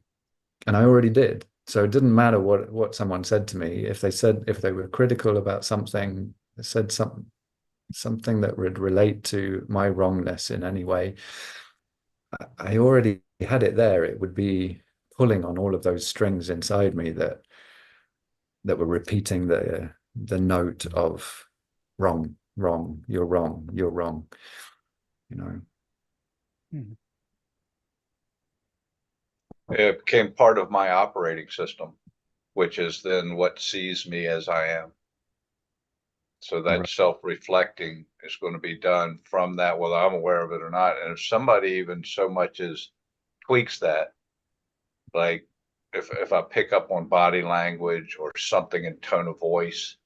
and I already did. So it didn't matter what someone said to me. If they were critical about something, said something that would relate to my wrongness in any way, I already had it there. It would be pulling on all of those strings inside me that were repeating the note of wrong, wrong, you're wrong, you're wrong. You know. Hmm. It became part of my operating system, which is then what sees me as I am. So that Right. self-reflecting is going to be done from that, whether I'm aware of it or not. And if somebody even so much as tweaks that, like if I pick up on body language or something in tone of voice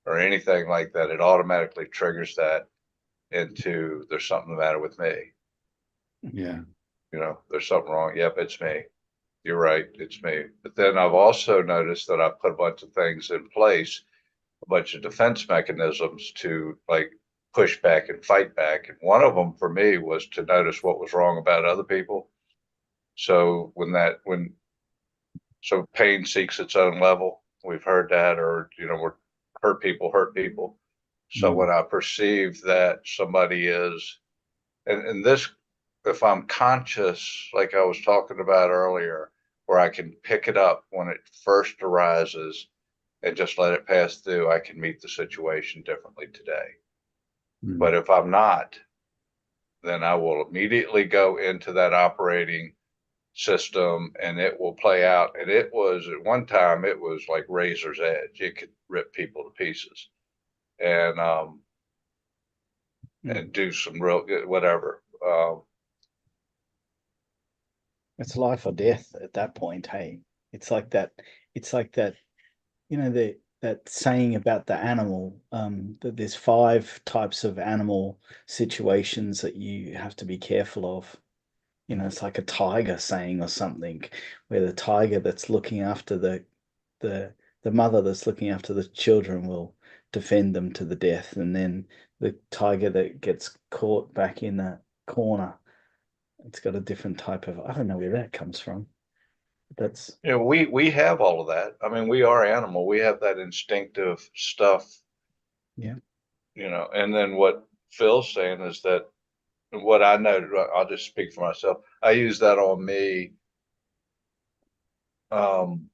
or anything like that, it automatically triggers that into there's something the matter with me. Yeah. You know, there's something wrong. Yep, it's me. You're right, it's me. But then I've also noticed that I put a bunch of things in place, a bunch of defense mechanisms to like push back and fight back. And one of them for me was to notice what was wrong about other people. So so pain seeks its own level. We've heard that, or, you know, we're hurt people hurt people. So Mm. when I perceive that somebody is, and this, if I'm conscious, like I was talking about earlier, where I can pick it up when it first arises and just let it pass through, I can meet the situation differently today. Mm. But if I'm not, then I will immediately go into that operating system and it will play out. And it was at one time, it was like razor's edge. It could rip people to pieces and do some real good, whatever. It's life or death at that point. Hey, it's like that. It's like that. You know, that saying about the animal, that there's five types of animal situations that you have to be careful of. You know, it's like a tiger saying or something, where the tiger that's looking after the the mother that's looking after the children will defend them to the death, and then the tiger that gets caught back in that corner, it's got a different type of, I don't know where that comes from. That's You know, we have all of that. I mean, we are animal. We have that instinctive stuff, yeah. you know. And then what Phil's saying is that what I know, I'll just speak for myself. I use that on me. Um,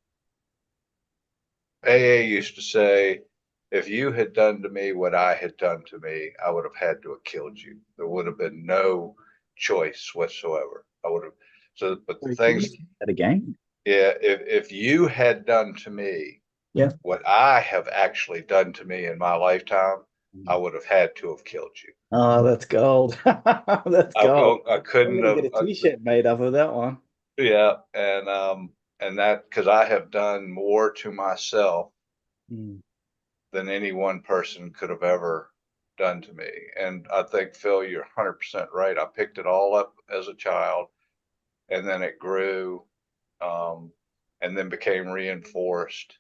AA used to say, if you had done to me what I had done to me, I would have had to have killed you. There would have been no choice whatsoever. I would have. So, but the Sorry, can you things, say that again? yeah, if you had done to me Yeah. what I have actually done to me in my lifetime, I would have had to have killed you. Oh, that's gold. That's gold. I I'm couldn't gonna have, get a t-shirt made up of that one. yeah, and that because I have done more to myself Mm. than any one person could have ever done to me. And I think, Phil, you're 100% right. I picked it all up as a child, and then it grew, um, and then became reinforced.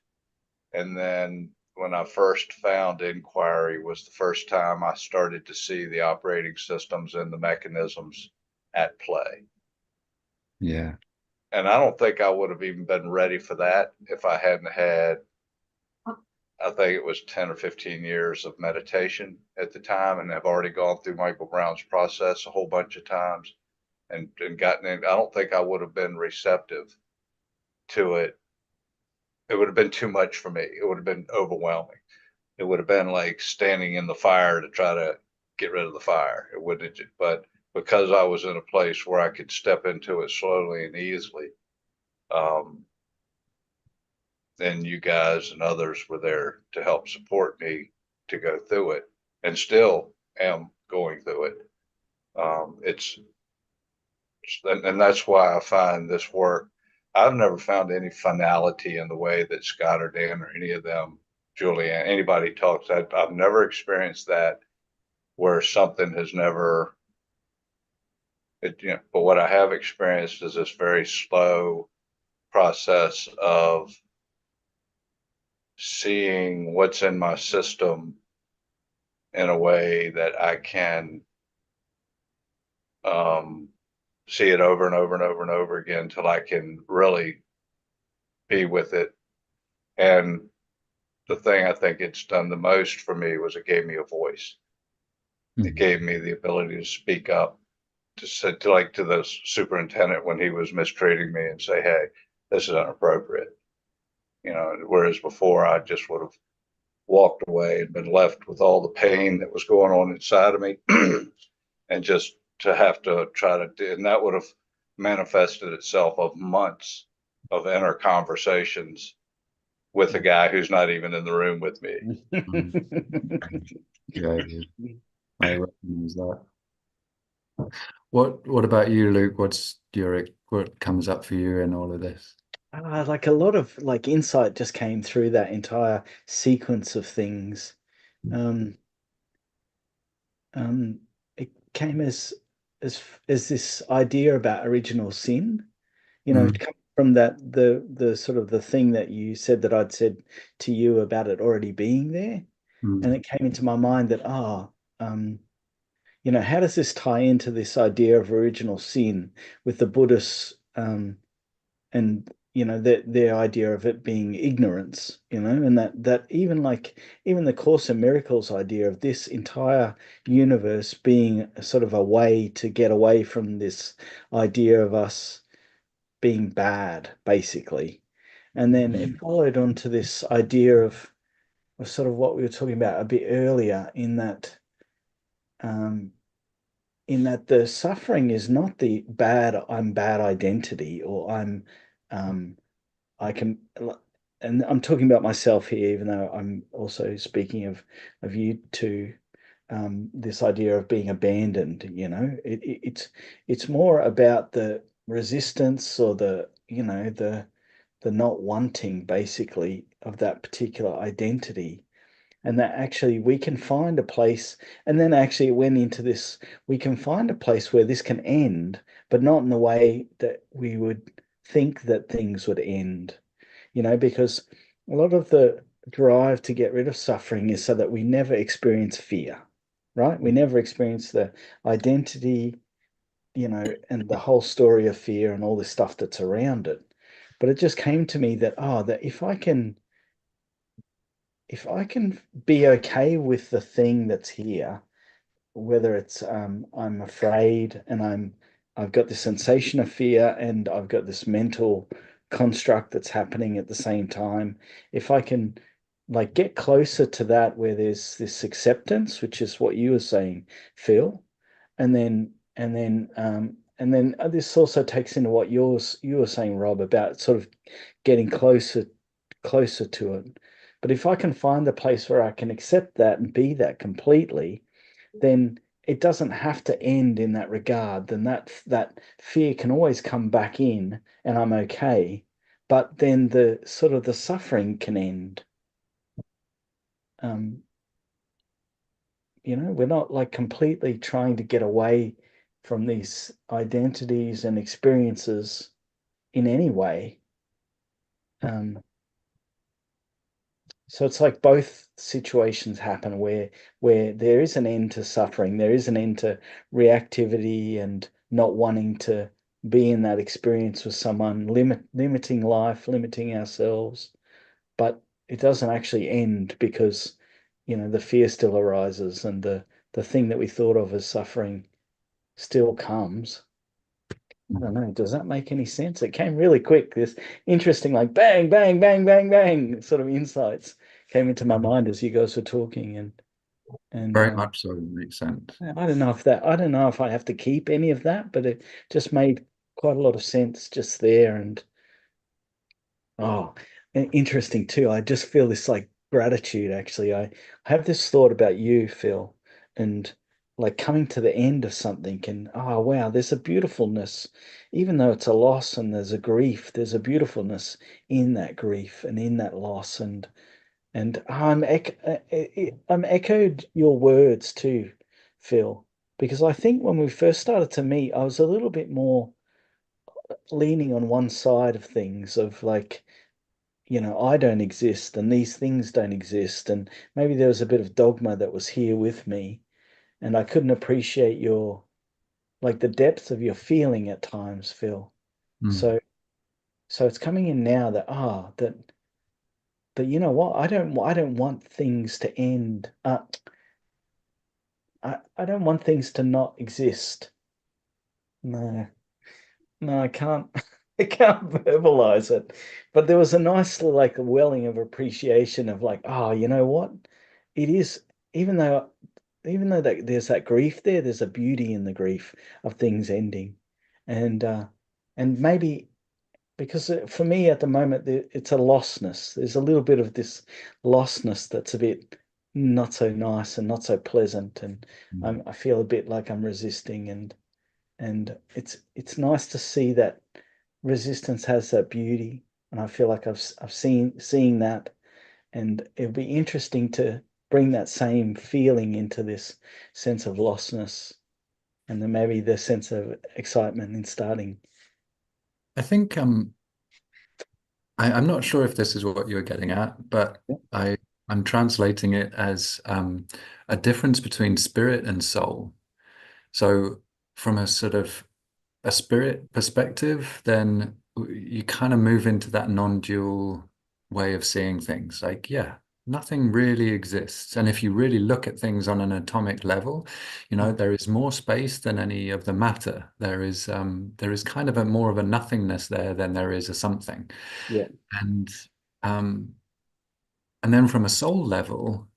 And then when I first found inquiry was the first time I started to see the operating systems and the mechanisms at play. Yeah. And I don't think I would have even been ready for that if I hadn't had, I think it was 10 or 15 years of meditation at the time. And I've already gone through Michael Brown's process a whole bunch of times and gotten in. I don't think I would have been receptive to it. It would have been too much for me. It would have been overwhelming. It would have been like standing in the fire to try to get rid of the fire. It wouldn't, but because I was in a place where I could step into it slowly and easily, um, and you guys and others were there to help support me to go through it, and still am going through it. It's and that's why I find this work. I've never found any finality in the way that Scott or Dan or any of them, Julianne, anybody talks. I've never experienced that where something has never, but what I have experienced is this very slow process of seeing what's in my system in a way that I can um, see it over and over and over and over again till I can really be with it. And the thing I think it's done the most for me was it gave me a voice. It gave me the ability to speak up, to say to the superintendent when he was mistreating me and say, "Hey, this is inappropriate." Whereas before I just would have walked away and been left with all the pain that was going on inside of me, and just to have to try to do, and that would have manifested itself of months of inner conversations with a guy who's not even in the room with me. Yeah, I recognize that. What about you, Luke? What comes up for you in all of this? Like a lot of like insight just came through that entire sequence of things. Um, it came as this idea about original sin. It comes from that the sort of the thing that you said that I'd said to you about it already being there, and it came into my mind that um, how does this tie into this idea of original sin with the Buddhists and their idea of it being ignorance, and that even the Course in Miracles idea of this entire universe being sort of a way to get away from this idea of us being bad, basically. And then it followed on to this idea of sort of what we were talking about a bit earlier, um, in that the suffering is not the I'm bad identity, or um, I can, and I'm talking about myself here, even though I'm also speaking of you two. This idea of being abandoned, it's more about the resistance, or the not wanting, basically, of that particular identity. And that actually we can find a place, and then actually it went into this, we can find a place where this can end, but not in the way that we would think that things would end, because a lot of the drive to get rid of suffering is so that we never experience fear, right? We never experience the identity, and the whole story of fear and all this stuff that's around it. But it just came to me that, that if I can be okay with the thing that's here, whether it's I'm afraid and I've got this sensation of fear and I've got this mental construct that's happening at the same time, if I can like get closer to that where there's this acceptance, which is what you were saying, Phil, and then this also takes into what you were saying, Rob, about sort of getting closer to it. But if I can find a place where I can accept that and be that completely, then it doesn't have to end in that regard. Then that fear can always come back in, and I'm okay. But then the sort of the suffering can end. Um, we're not like completely trying to get away from these identities and experiences in any way. So it's like both situations happen where there is an end to suffering, there is an end to reactivity and not wanting to be in that experience with someone, limiting life, limiting ourselves, but it doesn't actually end because the fear still arises, and the thing that we thought of as suffering still comes. I don't know. Does that make any sense? It came really quick. This interesting, like bang, bang, bang, bang, bang, sort of insights came into my mind as you guys were talking, and Very much so, makes sense. I don't know if I have to keep any of that, but it just made quite a lot of sense just there. And oh, interesting too. I just feel this like gratitude, actually. I have this thought about you, Phil, and like coming to the end of something, and oh wow, there's a beautifulness, even though it's a loss and there's a grief, there's a beautifulness in that grief and in that loss. And I'm echoed your words too, Phil, because I think when we first started to meet, I was a little bit more leaning on one side of things, of like, I don't exist and these things don't exist. And maybe there was a bit of dogma that was here with me, and I couldn't appreciate like the depth of your feeling at times, Phil. Mm. So, so it's coming in now that, that you know what, I don't want things to end. I don't want things to not exist. No. No, I can't. I can't verbalize it. But there was a nice like welling of appreciation of like, oh, you know what? It is, even though that there's that grief there, there's a beauty in the grief of things ending. And and maybe because for me at the moment it's a lostness. There's a little bit of this lostness that's a bit not so nice and not so pleasant. And Mm. I feel a bit like I'm resisting, and it's nice to see that resistance has that beauty, and I feel like I've seeing that, and it'll be interesting to bring that same feeling into this sense of lostness, and then maybe the sense of excitement in starting. I think I'm not sure if this is what you're getting at, but I I'm translating it as a difference between spirit and soul. So from a sort of a spirit perspective, then you kind of move into that non-dual way of seeing things. Like, yeah, nothing really exists. And if you really look at things on an atomic level, there is more space than any of the matter. There is kind of a more of a nothingness there than there is a something. Yeah. And um, and then from a soul level,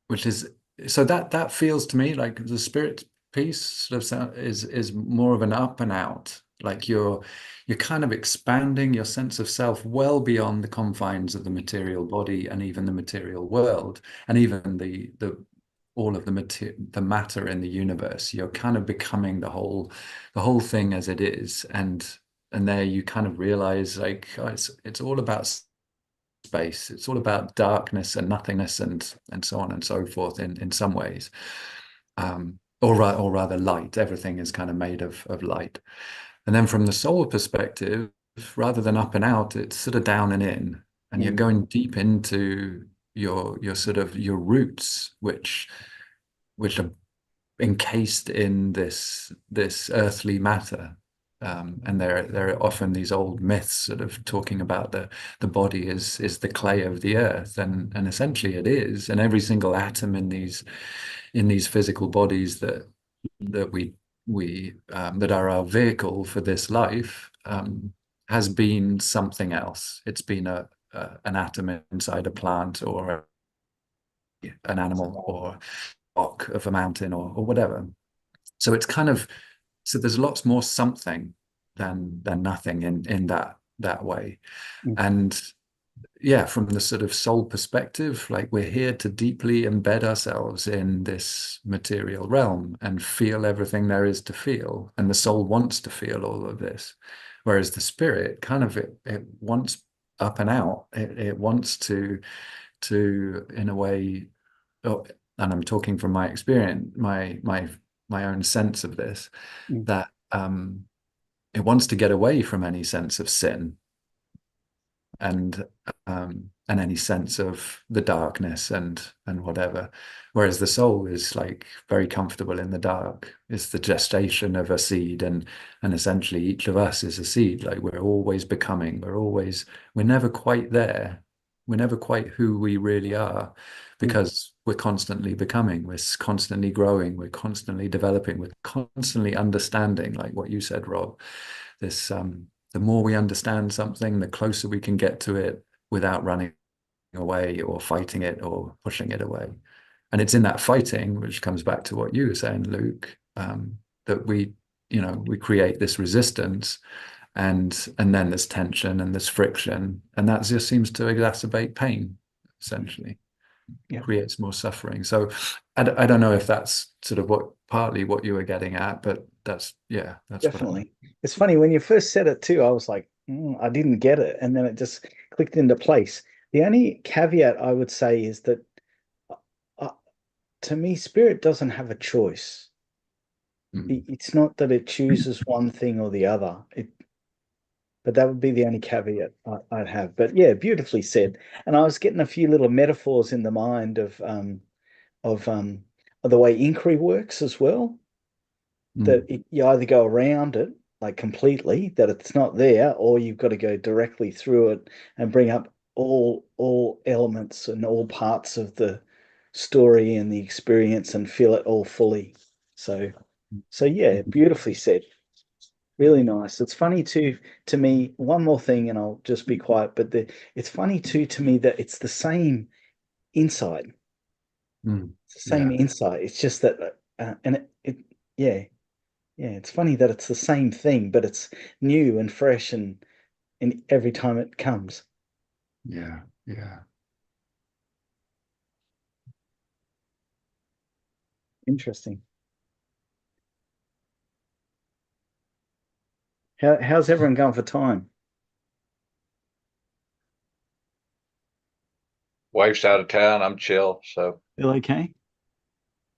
which is so that feels to me like the spirit piece sort of is more of an up and out, like you're kind of expanding your sense of self well beyond the confines of the material body and even the material world and even the all of the matter in the universe. You're kind of becoming the whole thing as it is, and there you kind of realize like, oh, it's all about space. It's all about darkness and nothingness and so on and so forth in some ways. Or rather light. Everything is kind of made of light. And then from the soul perspective, rather than up and out, it's sort of down and in. And you're Mm. going deep into your sort of your roots, which are encased in this earthly matter. And there are often these old myths sort of talking about the body is the clay of the earth, and essentially it is. And every single atom in these physical bodies that that are our vehicle for this life has been something else. It's been an atom inside a plant or an animal or rock of a mountain or whatever. So it's kind of so there's lots more something than nothing in that way. Mm. And yeah, from the sort of soul perspective, like we're here to deeply embed ourselves in this material realm and feel everything there is to feel. And the soul wants to feel all of this. Whereas the spirit kind of it wants up and out. It wants to in a way, oh, and I'm talking from my experience, my own sense of this, Mm. that it wants to get away from any sense of sin and any sense of the darkness and whatever. Whereas the soul is like very comfortable in the dark. It's the gestation of a seed, and essentially each of us is a seed. Like we're always becoming, we're never quite there. We're never quite who we really are because we're constantly becoming, we're constantly growing, we're constantly developing, we're constantly understanding, like what you said, Rob. This the more we understand something, the closer we can get to it without running away or fighting it or pushing it away. And it's in that fighting, which comes back to what you were saying, Luke, that we create this resistance, and then there's tension and there's friction, and that just seems to exacerbate pain, essentially. Yeah. Creates more suffering. So I don't know if that's sort of partly what you were getting at, but that's Definitely. It's funny when you first said it too, I was like, I didn't get it. And then it just clicked into place. The only caveat I would say is that uh, to me, spirit doesn't have a choice. Mm. It's not that it chooses one thing or the other. But that would be the only caveat I'd have. But yeah, beautifully said. And I was getting a few little metaphors in the mind of the way inquiry works as well. That you either go around it like completely, that it's not there, or you've got to go directly through it and bring up all elements and all parts of the story and the experience and feel it all fully. So yeah, beautifully said. Really nice. It's funny too to me. One more thing, and I'll just be quiet. But it's funny too to me that it's the same insight. It's the same Yeah. insight. It's just that, and yeah, yeah. It's funny that it's the same thing, but it's new and fresh, and every time it comes. Yeah. Yeah. Interesting. How's everyone going for time? Wife's out of town. I'm chill. So Feel okay?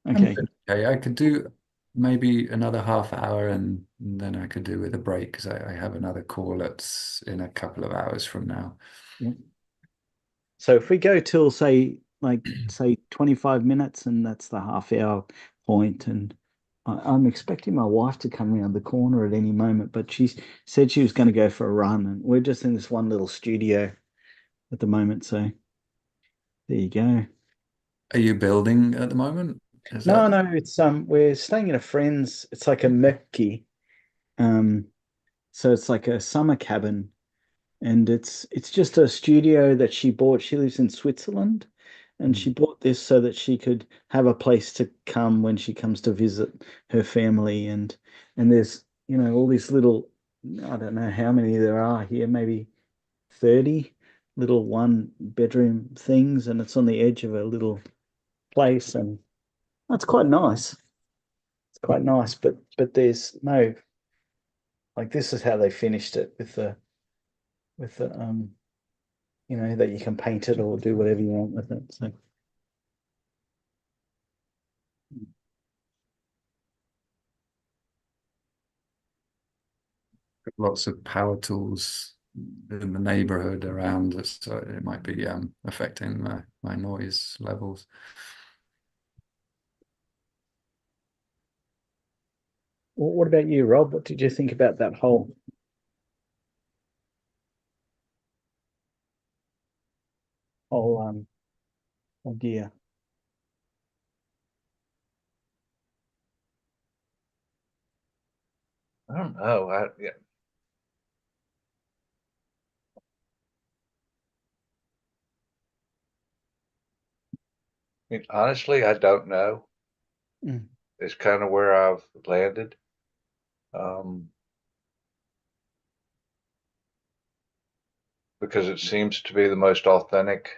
I'm Okay. okay. I could do maybe another half hour and then I could do with a break because I have another call that's in a couple of hours from now. Yeah. So if we go till say 25 minutes and that's the half hour point, and I'm expecting my wife to come around the corner at any moment, but she said she was going to go for a run, and we're just in this one little studio at the moment. So there you go. Are you building at the moment? Is No, that no, it's we're staying at a friend's. It's like a mekki. Um, so it's like a summer cabin, and it's just a studio that she bought. She lives in Switzerland, and she bought this so that she could have a place to come when she comes to visit her family. And there's all these little, I don't know how many there are here, maybe 30 little one bedroom things, and it's on the edge of a little place, and that's quite nice. It's quite nice, but there's no, like, this is how they finished it with the that you can paint it or do whatever you want with it. So lots of power tools in the neighborhood around us, so it might be affecting my noise levels. what about you, Rob? What did you think about that whole idea? I don't know. Yeah, I mean, honestly, I don't know. Mm, It's kind of where I've landed. Um, because it seems to be the most authentic.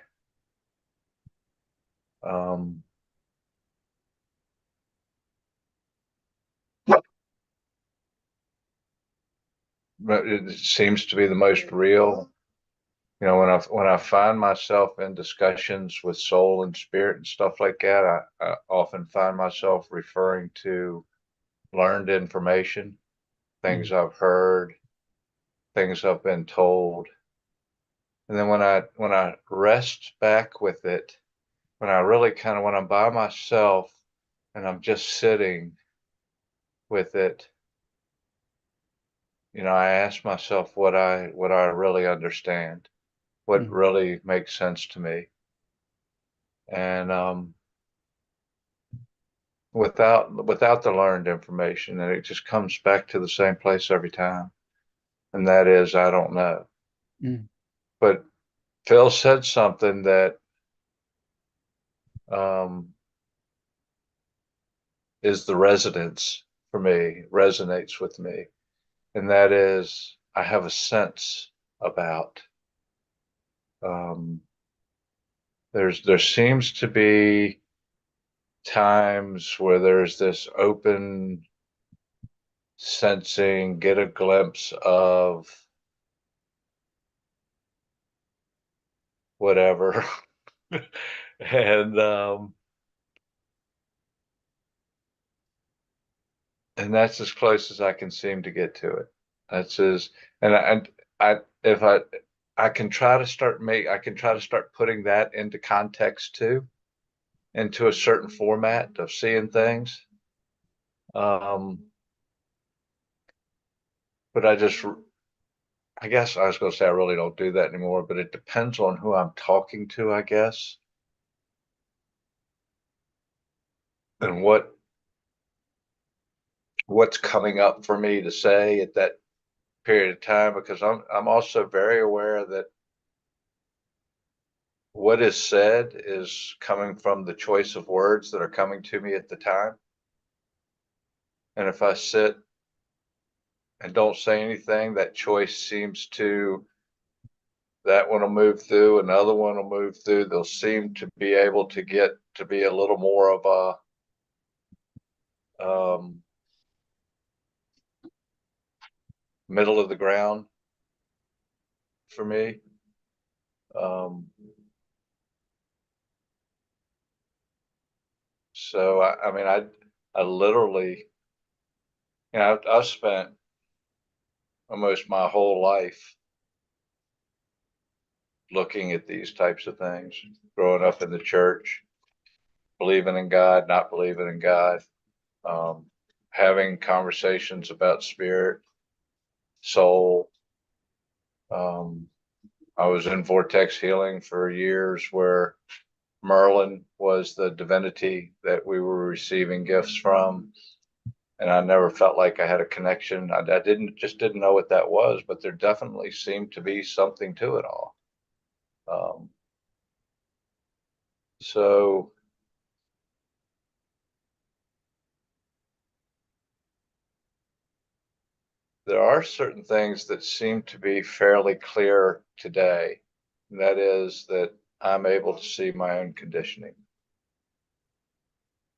Um, but it seems to be the most real. When I find myself in discussions with soul and spirit and stuff like that, I often find myself referring to learned information, things mm, I've heard, things I've been told. And then when I rest back with it, when I really when I'm by myself and I'm just sitting with it, I ask myself what I really understand, what mm, really makes sense to me. And without the learned information, and it just comes back to the same place every time. And that is, I don't know. mm, But Phil said something that um, is the resonance for me, resonates with me. And that is, I have a sense about, um, there seems to be times where there's this open sensing, get a glimpse of whatever. And And that's as close as I can seem to get to it. That's as, and I, if I can try to I can try to start putting that into context too, into a certain format of seeing things. But I guess I was going to say I really don't do that anymore, but it depends on who I'm talking to, I guess, and what's coming up for me to say at that period of time, because I'm also very aware that what is said is coming from the choice of words that are coming to me at the time. And if I sit and don't say anything, that choice seems to, that one will move through, another one will move through. They'll seem to be able to get to be a little more of a middle of the ground for me. So I mean, I literally, I've spent almost my whole life looking at these types of things, growing up in the church, believing in God, not believing in God, um, having conversations about spirit, soul. Um, I was in vortex healing for years where Merlin was the divinity that we were receiving gifts from. And I never felt like I had a connection. I didn't know what that was, but there definitely seemed to be something to it all. Um, so there are certain things that seem to be fairly clear today. And that is that I'm able to see my own conditioning.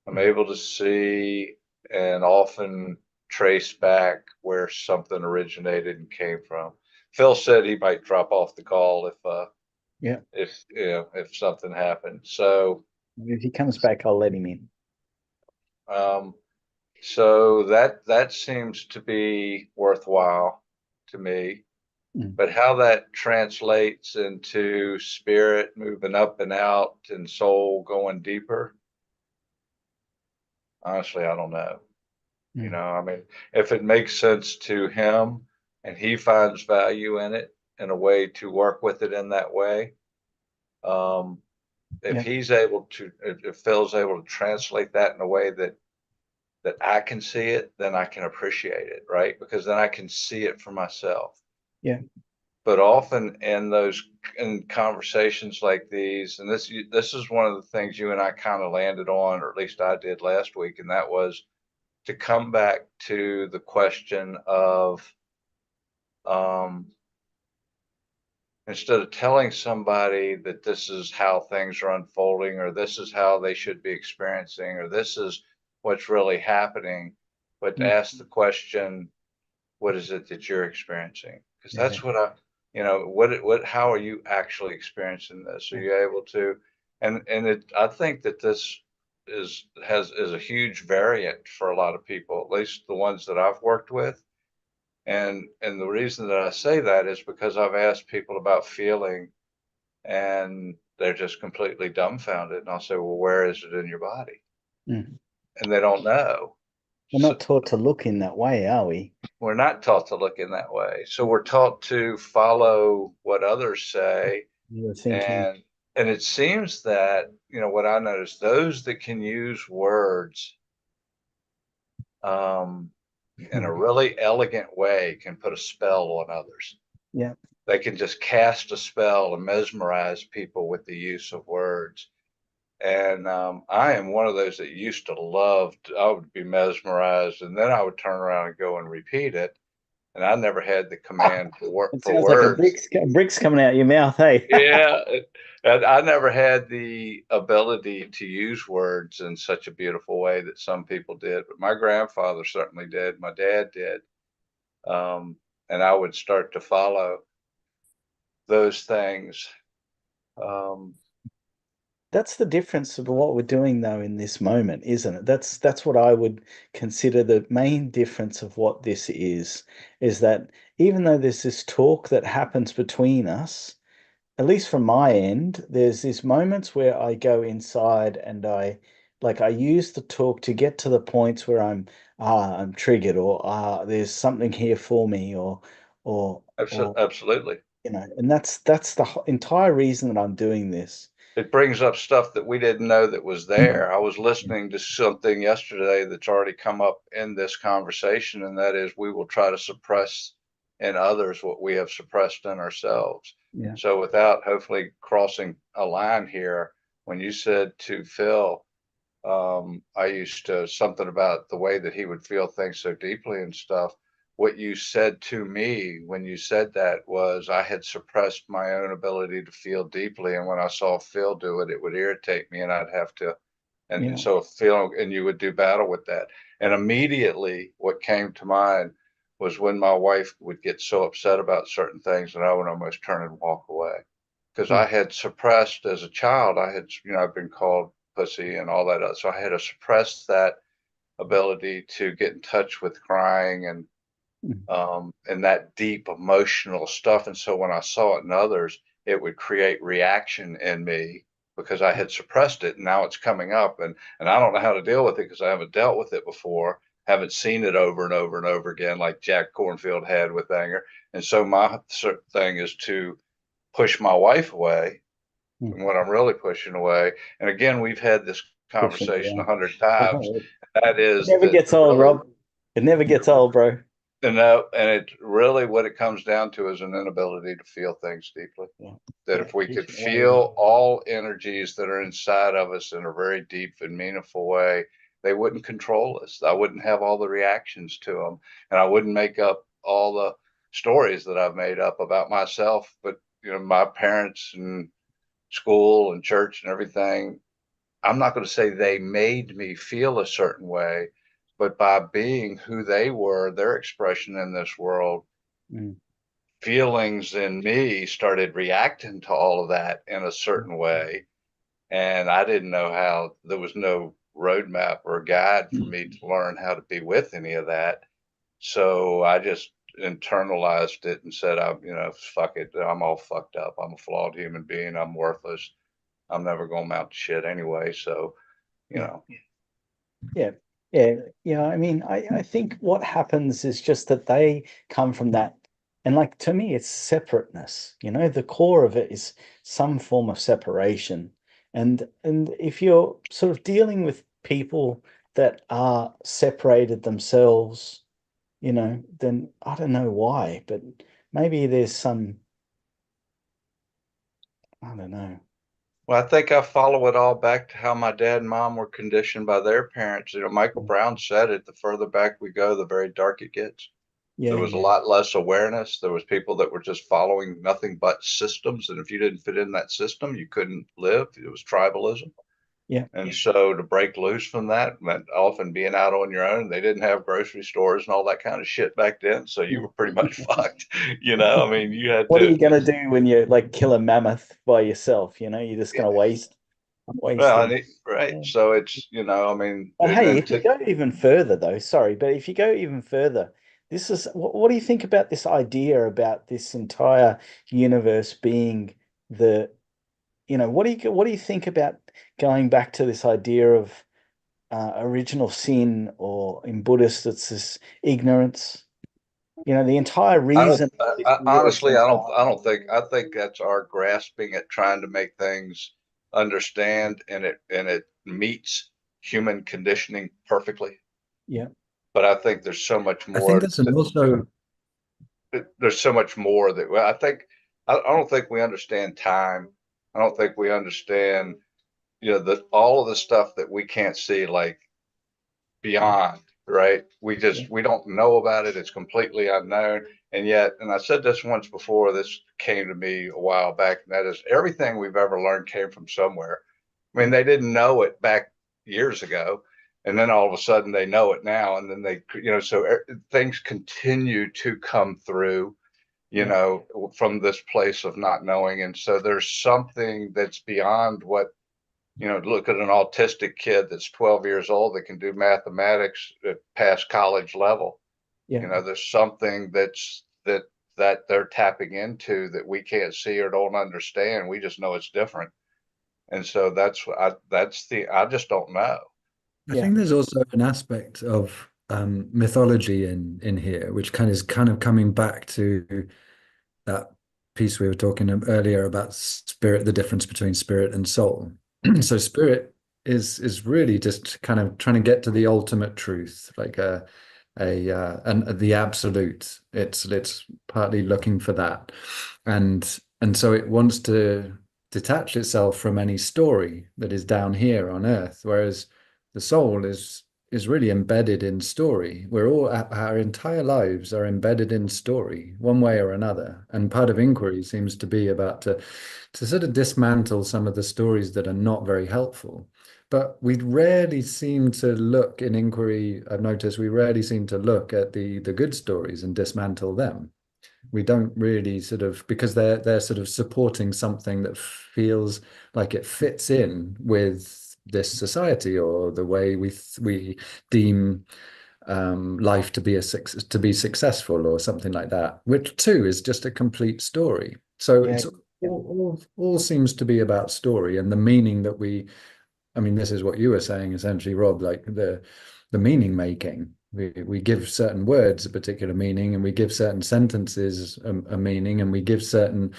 I'm able to see and often trace back where something originated and came from. Phil said he might drop off the call Yeah. if something happened. So If he comes back, I'll let him in. So that seems to be worthwhile to me. But how that translates into spirit moving up and out and soul going deeper, honestly, I don't know. I mean, if it makes sense to him and he finds value in it in a way to work with it in that way, if he's able to, if Phil's able to translate that in a way that I can see it, then I can appreciate it, right? Because then I can see it for myself. Yeah. But often in conversations like these, and this is one of the things you and I kind of landed on, or at least I did last week, and that was to come back to the question of instead of telling somebody that this is how things are unfolding, or this is how they should be experiencing, or this is what's really happening, but ask the question, what is it that you're experiencing? Because that's what how are you actually experiencing this? Are you able to, I think that this is a huge variant for a lot of people, at least the ones that I've worked with. And the reason that I say that is because I've asked people about feeling and they're just completely dumbfounded. And I'll say, well, where is it in your body? And they don't know. We're not taught to look in that way, are we? We're not taught to look in that way. So we're taught to follow what others say. You're thinking. And it seems that, what I noticed, those that can use words in a really elegant way can put a spell on others. Yeah. They can just cast a spell and mesmerize people with the use of words. And I am one of those that used to I would be mesmerized, and then I would turn around and go and repeat it. And I never had the command for It sounds words. like a brick's coming out your mouth, hey? Yeah. And I never had the ability to use words in such a beautiful way that some people did, but my grandfather certainly did. My dad did. And I would start to follow those things. That's the difference of what we're doing though in this moment, isn't it? That's what I would consider the main difference of what this is that even though there's this talk that happens between us, at least from my end, there's these moments where I go inside and I use the talk to get to the points where I'm triggered, or there's something here for me, or or Absolutely. and that's the entire reason that I'm doing this. It brings up stuff that we didn't know that was there. I was listening to something yesterday that's already come up in this conversation, and that is we will try to suppress in others what we have suppressed in ourselves. Yeah. So without hopefully crossing a line here, when you said to Phil, I used to something about the way that he would feel things so deeply and stuff. What you said to me when you said that was I had suppressed my own ability to feel deeply. And when I saw Phil do it, it would irritate me and I'd have to, and Yeah. so Phil, and you would do battle with that. And immediately what came to mind was when my wife would get so upset about certain things that I would almost turn and walk away because I Yeah. had suppressed as a child. I had, I've been called pussy and all that. So I had to suppress that ability to get in touch with crying Mm. and that deep emotional stuff. And so when I saw it in others, it would create reaction in me because I had suppressed it and now it's coming up and I don't know how to deal with it because I haven't dealt with it before, haven't seen it over and over and over again like Jack Cornfield had with anger. And so my thing is to push my wife away Mm. from what I'm really pushing away. And again, we've had this Pushing conversation a around. hundred times. It That is never that gets old, really, Rob. It never gets old, bro. and it really what it comes down to is an inability to feel things deeply. Yeah. That Yeah. if we could Pushing away with it. feel all energies that are inside of us in a very deep and meaningful way, they wouldn't control us. I wouldn't have all the reactions to them, and I wouldn't make up all the stories that I've made up about myself. But my parents and school and church and everything, I'm not going to say they made me feel a certain way, but by being who they were, their expression in this world, Mm. feelings in me started reacting to all of that in a certain way. And I didn't know how, there was no roadmap or guide for me to learn how to be with any of that. So I just internalized it and said, fuck it. I'm all fucked up. I'm a flawed human being. I'm worthless. I'm never going to amount to shit anyway. So, you Yeah. know, Yeah. Yeah. Yeah. I mean, I think what happens is just that they come from that. And like to me, it's separateness. The core of it is some form of separation. And if you're sort of dealing with people that are separated themselves, then I don't know why, but maybe there's some, I don't know. well, I think I follow it all back to how my dad and mom were conditioned by their parents. Michael Brown said it, the further back we go, the very dark it gets. There Yeah. was a Yeah. lot less awareness. There was people that were just following nothing but systems. And if you didn't fit in that system, you couldn't live. It was tribalism. Yeah. And so to break loose from that meant often being out on your own. They didn't have grocery stores and all that kind of shit back then. So you were pretty much fucked. I mean, you had What are to, you gonna do when you like kill a mammoth by yourself? You're just gonna waste well, it. right. Yeah. So it's, I mean, But and hey, then if you go even further, though, sorry, but if you go even further, this is what do you think about this idea about this entire universe being the, what do you think about going back to this idea of original sin, or in Buddhist, it's this ignorance? The entire I don't, reason this universe honestly, I exists. don't think, I think that's our grasping at trying to make things understand and it meets human conditioning perfectly. Yeah, But I think there's so much I think more there's an also there's so much more that well, I think I don't think we understand time. I don't think we understand, all of the stuff that we can't see, like beyond, right? yeah, We don't know about it. It's completely unknown. And yet, and I said this once before, this came to me a while back, and that is everything we've ever learned came from somewhere. I mean, they didn't know it back years ago. And then all of a sudden they know it now. And then they, so things continue to come through, yeah, from this place of not knowing. And so there's something that's beyond what look at an autistic kid that's 12 years old that can do mathematics at past college level. Yeah. There's something that they're tapping into that we can't see or don't understand. We just know it's different. And so I just don't know. I Yeah. think there's also an aspect of mythology in here, which kind of coming back to that piece we were talking earlier about spirit, the difference between spirit and soul. So spirit is really just kind of trying to get to the ultimate truth, like and the absolute. It's partly looking for that, and so it wants to detach itself from any story that is down here on earth, whereas the soul is really embedded in story. We're all our entire lives are embedded in story, one way or another. And part of inquiry seems to be about to sort of dismantle some of the stories that are not very helpful. But we rarely seem to look in inquiry. I've noticed we rarely seem to look at the good stories and dismantle them. We don't really sort of, because they're sort of supporting something that feels like it fits in with this society or the way we deem life to be to be successful or something like that, which too is just a complete story. So Yeah. it's all seems to be about story and the meaning that I mean, this is what you were saying essentially, Rob, like the meaning making. We give certain words a particular meaning, and we give certain sentences a meaning, and we give certain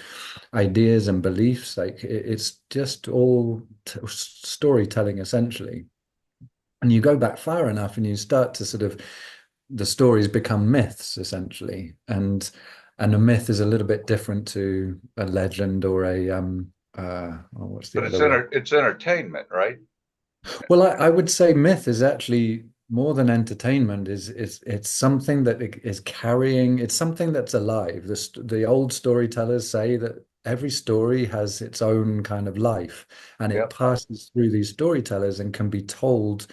ideas and beliefs. Like it's just all storytelling essentially. And you go back far enough, and you start to sort of the stories become myths essentially, and a myth is a little bit different to a legend or a what's the But other word? it's entertainment, right? Well, I would say myth is actually more than entertainment. Is it's something that is carrying. It's something that's alive. The old storytellers say that every story has its own kind of life, and it Yep. passes through these storytellers and can be told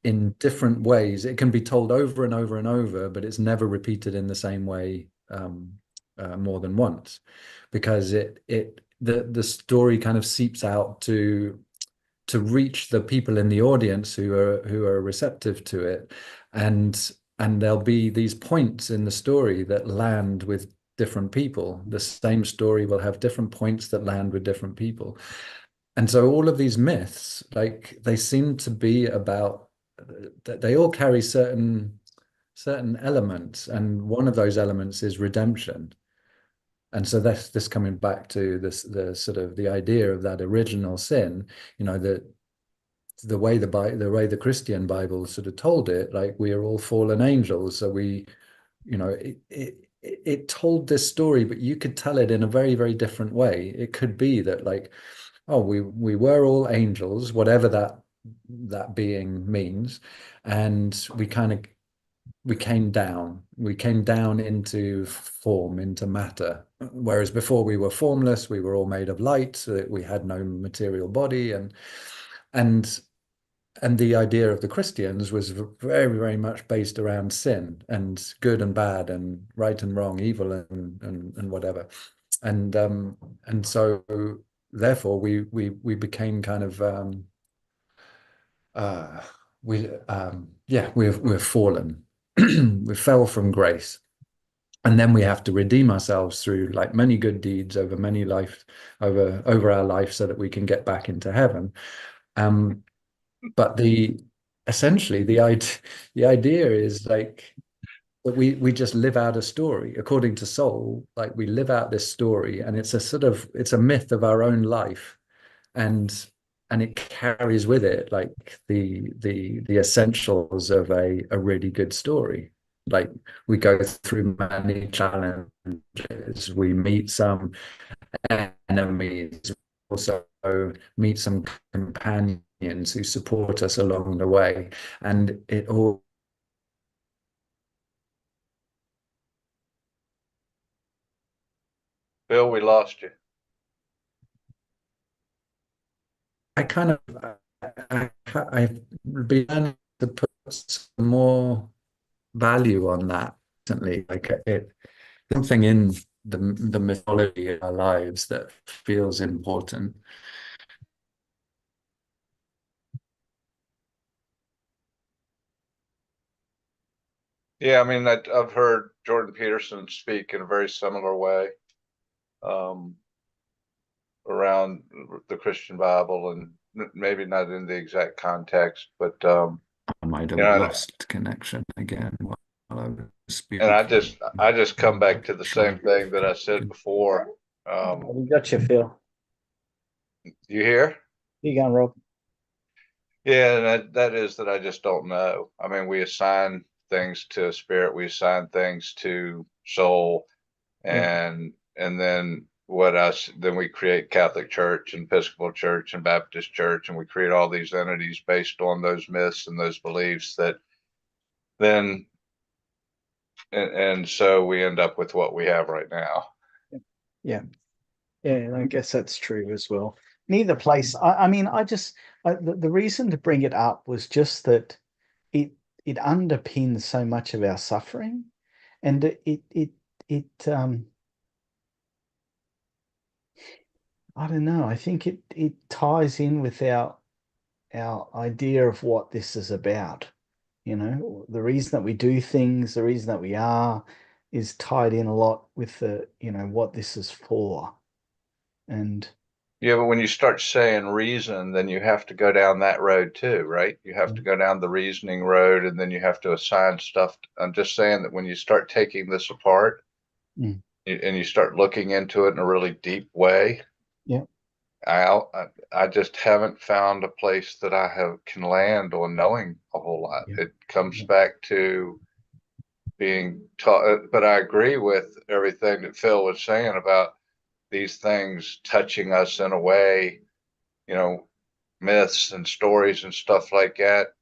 in different ways. It can be told over and over and over, but it's never repeated in the same way more than once, because the story kind of seeps out to reach the people in the audience who are receptive to it, and there'll be these points in the story that land with different people. The same story will have different points that land with different people, and so all of these myths, like they seem to be about that they all carry certain elements, and one of those elements is redemption. And so that's this coming back to the sort of the idea of that original sin, that the way the Christian Bible sort of told it, like we are all fallen angels. So it told this story, but you could tell it in a very, very different way. It could be that like, oh, we were all angels, whatever that being means, and we came down into form, into matter. Whereas before we were formless, we were all made of light, so that we had no material body, and and the idea of the Christians was very, very much based around sin and good and bad and right and wrong, evil and whatever. And so therefore we became kind of uh we're fallen. We fell from grace. And then we have to redeem ourselves through like many good deeds over many life over our life so that we can get back into heaven. Um, but the essentially the idea is like that we just live out a story according to soul. Like we live out this story, and it's a myth of our own life, and it carries with it like the essentials of a really good story. Like we go through many challenges, we meet some enemies, also meet some companions who support us along the way, and it all Bill, we lost you. I kind of I've begun to put some more value on that recently. Like it something in the mythology of our lives that feels important. Yeah, I mean, I've heard Jordan Peterson speak in a very similar way, um, around the Christian Bible, and maybe not in the exact context, but I might you have know, lost connection again while I was and speaking. I just come back to the Try. same thing that I said before. We got you, Phil. You hear? You going, Rob? Yeah, and that is that I just don't know. I mean, we assign things to spirit, we assign things to soul, Yeah. and then what else? Then we create Catholic Church and Episcopal Church and Baptist Church, and we create all these entities based on those myths and those beliefs that then, and so we end up with what we have right now. Yeah. Yeah, I guess that's true as well. Neither place. I mean, the reason to bring it up was just that it it underpins so much of our suffering, and it I don't know. I think it ties in with our idea of what this is about. You know, the reason that we do things, the reason that we are, is tied in a lot with the, what this is for. And Yeah, but when you start saying reason, then you have to go down that road too, right? You have to go down the reasoning road, and then you have to assign stuff. I'm just saying that when you start taking this apart mm, and you start looking into it in a really deep way, yeah, I I just haven't found a place that I have can land on knowing a whole lot. yeah, It comes yeah, back to being taught, but I agree with everything that Phil was saying about these things touching us in a way, you know, myths and stories and stuff like that,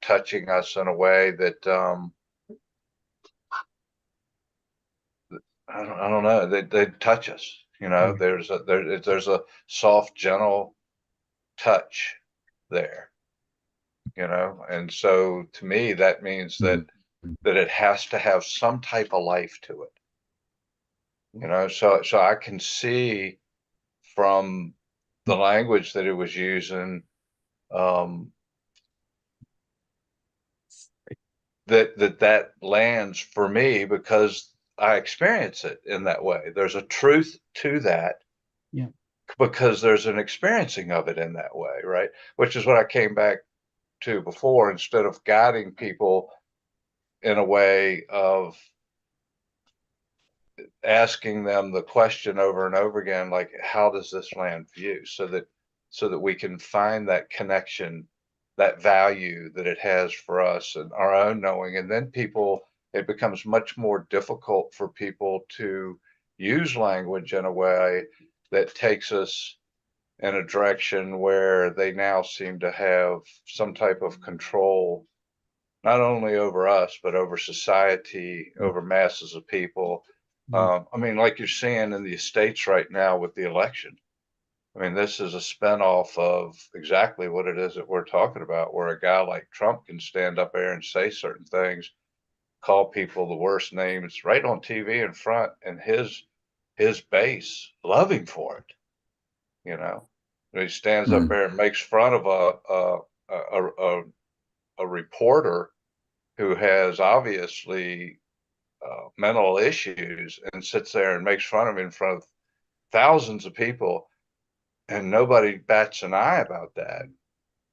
touching us in a way that, I don't know, they touch us. You know, yeah, there's a soft, gentle touch there. You know, and so to me that means Mm. that it has to have some type of life to it. You know, so I can see from the language that it was using, um, that lands for me because I experience it in that way. There's a truth to that yeah, because there's an experiencing of it in that way, right? Which is what I came back to before. Instead of guiding people in a way of asking them the question over and over again, like, how does this land for you? So that we can find that connection, that value that it has for us and our own knowing. And then people, it becomes much more difficult for people to use language in a way that takes us in a direction where they now seem to have some type of control, not only over us, but over society, over masses of people. mm, I mean, like you're seeing in the States right now with the election. I mean, this is a spinoff of exactly what it is that we're talking about, where a guy like Trump can stand up there and say certain things, call people the worst names right on TV in front, and his base loving for it. You know, he stands up Mm. there and makes fun of a reporter who has obviously mental issues and sits there and makes fun of him in front of thousands of people, and nobody bats an eye about that.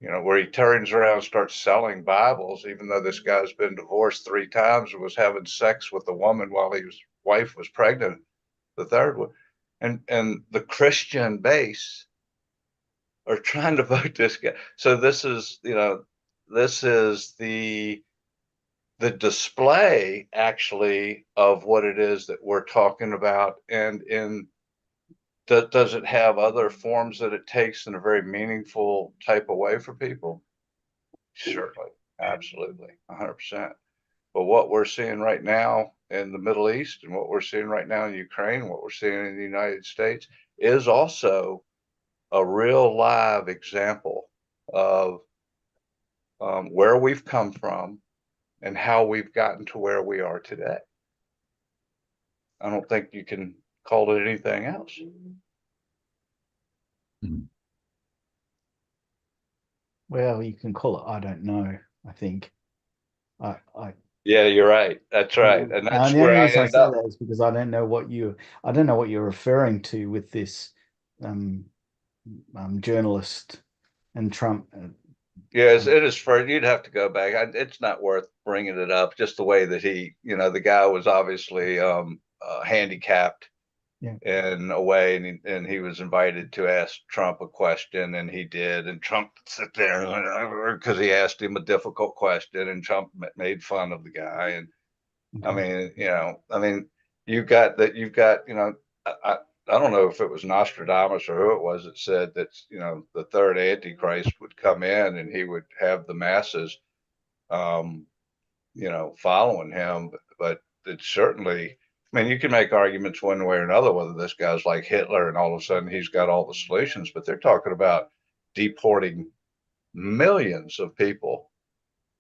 You know, where he turns around and starts selling Bibles, even though this guy's been divorced 3 times and was having sex with a woman while his wife was pregnant, the third one. And the Christian base are trying to vote this guy. So this is, you know, this is the display actually of what it is that we're talking about. And in does it have other forms that it takes in a very meaningful type of way for people? Certainly, absolutely, 100%. But what we're seeing right now in the Middle East and what we're seeing right now in Ukraine, what we're seeing in the United States is also a real live example of, where we've come from and how we've gotten to where we are today. I don't think you can call it anything else. Mm. well, you can call it, I don't know. I think I Yeah, you're right. That's right. And And that's the only where I reason I end say up. that is because I don't know what you're referring to with this um, journalist and Trump. Yes, Um, it is for you'd have to go back. It's not worth bringing it up. Just the way that the guy was obviously handicapped yeah, in a way, and he was invited to ask Trump a question, and he did, and Trump sit there because he asked him a difficult question, and Trump made fun of the guy, and I okay. mean, you've got, I don't know if it was Nostradamus or who it was that said that, the third Antichrist would come in and he would have the masses, um, following him. But it's certainly, I mean, you can make arguments one way or another whether this guy's like Hitler and all of a sudden he's got all the solutions, but they're talking about deporting millions of people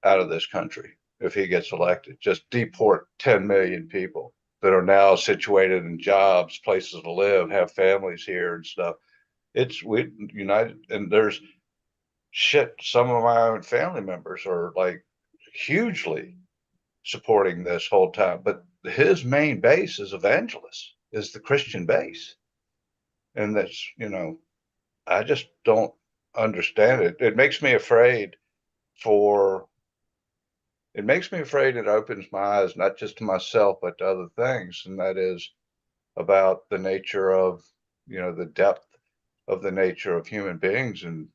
out of this country if he gets elected. Just deport 10 million people that are now situated in jobs, places to live, have families here and stuff. It's we united, and there's shit. Some of my own family members are like hugely supporting this whole time, but his main base is evangelists, is the Christian base, and I just don't understand it. For It makes me afraid. It opens my eyes, not just to myself, but to other things. And that is about the nature of, the depth of the nature of human beings and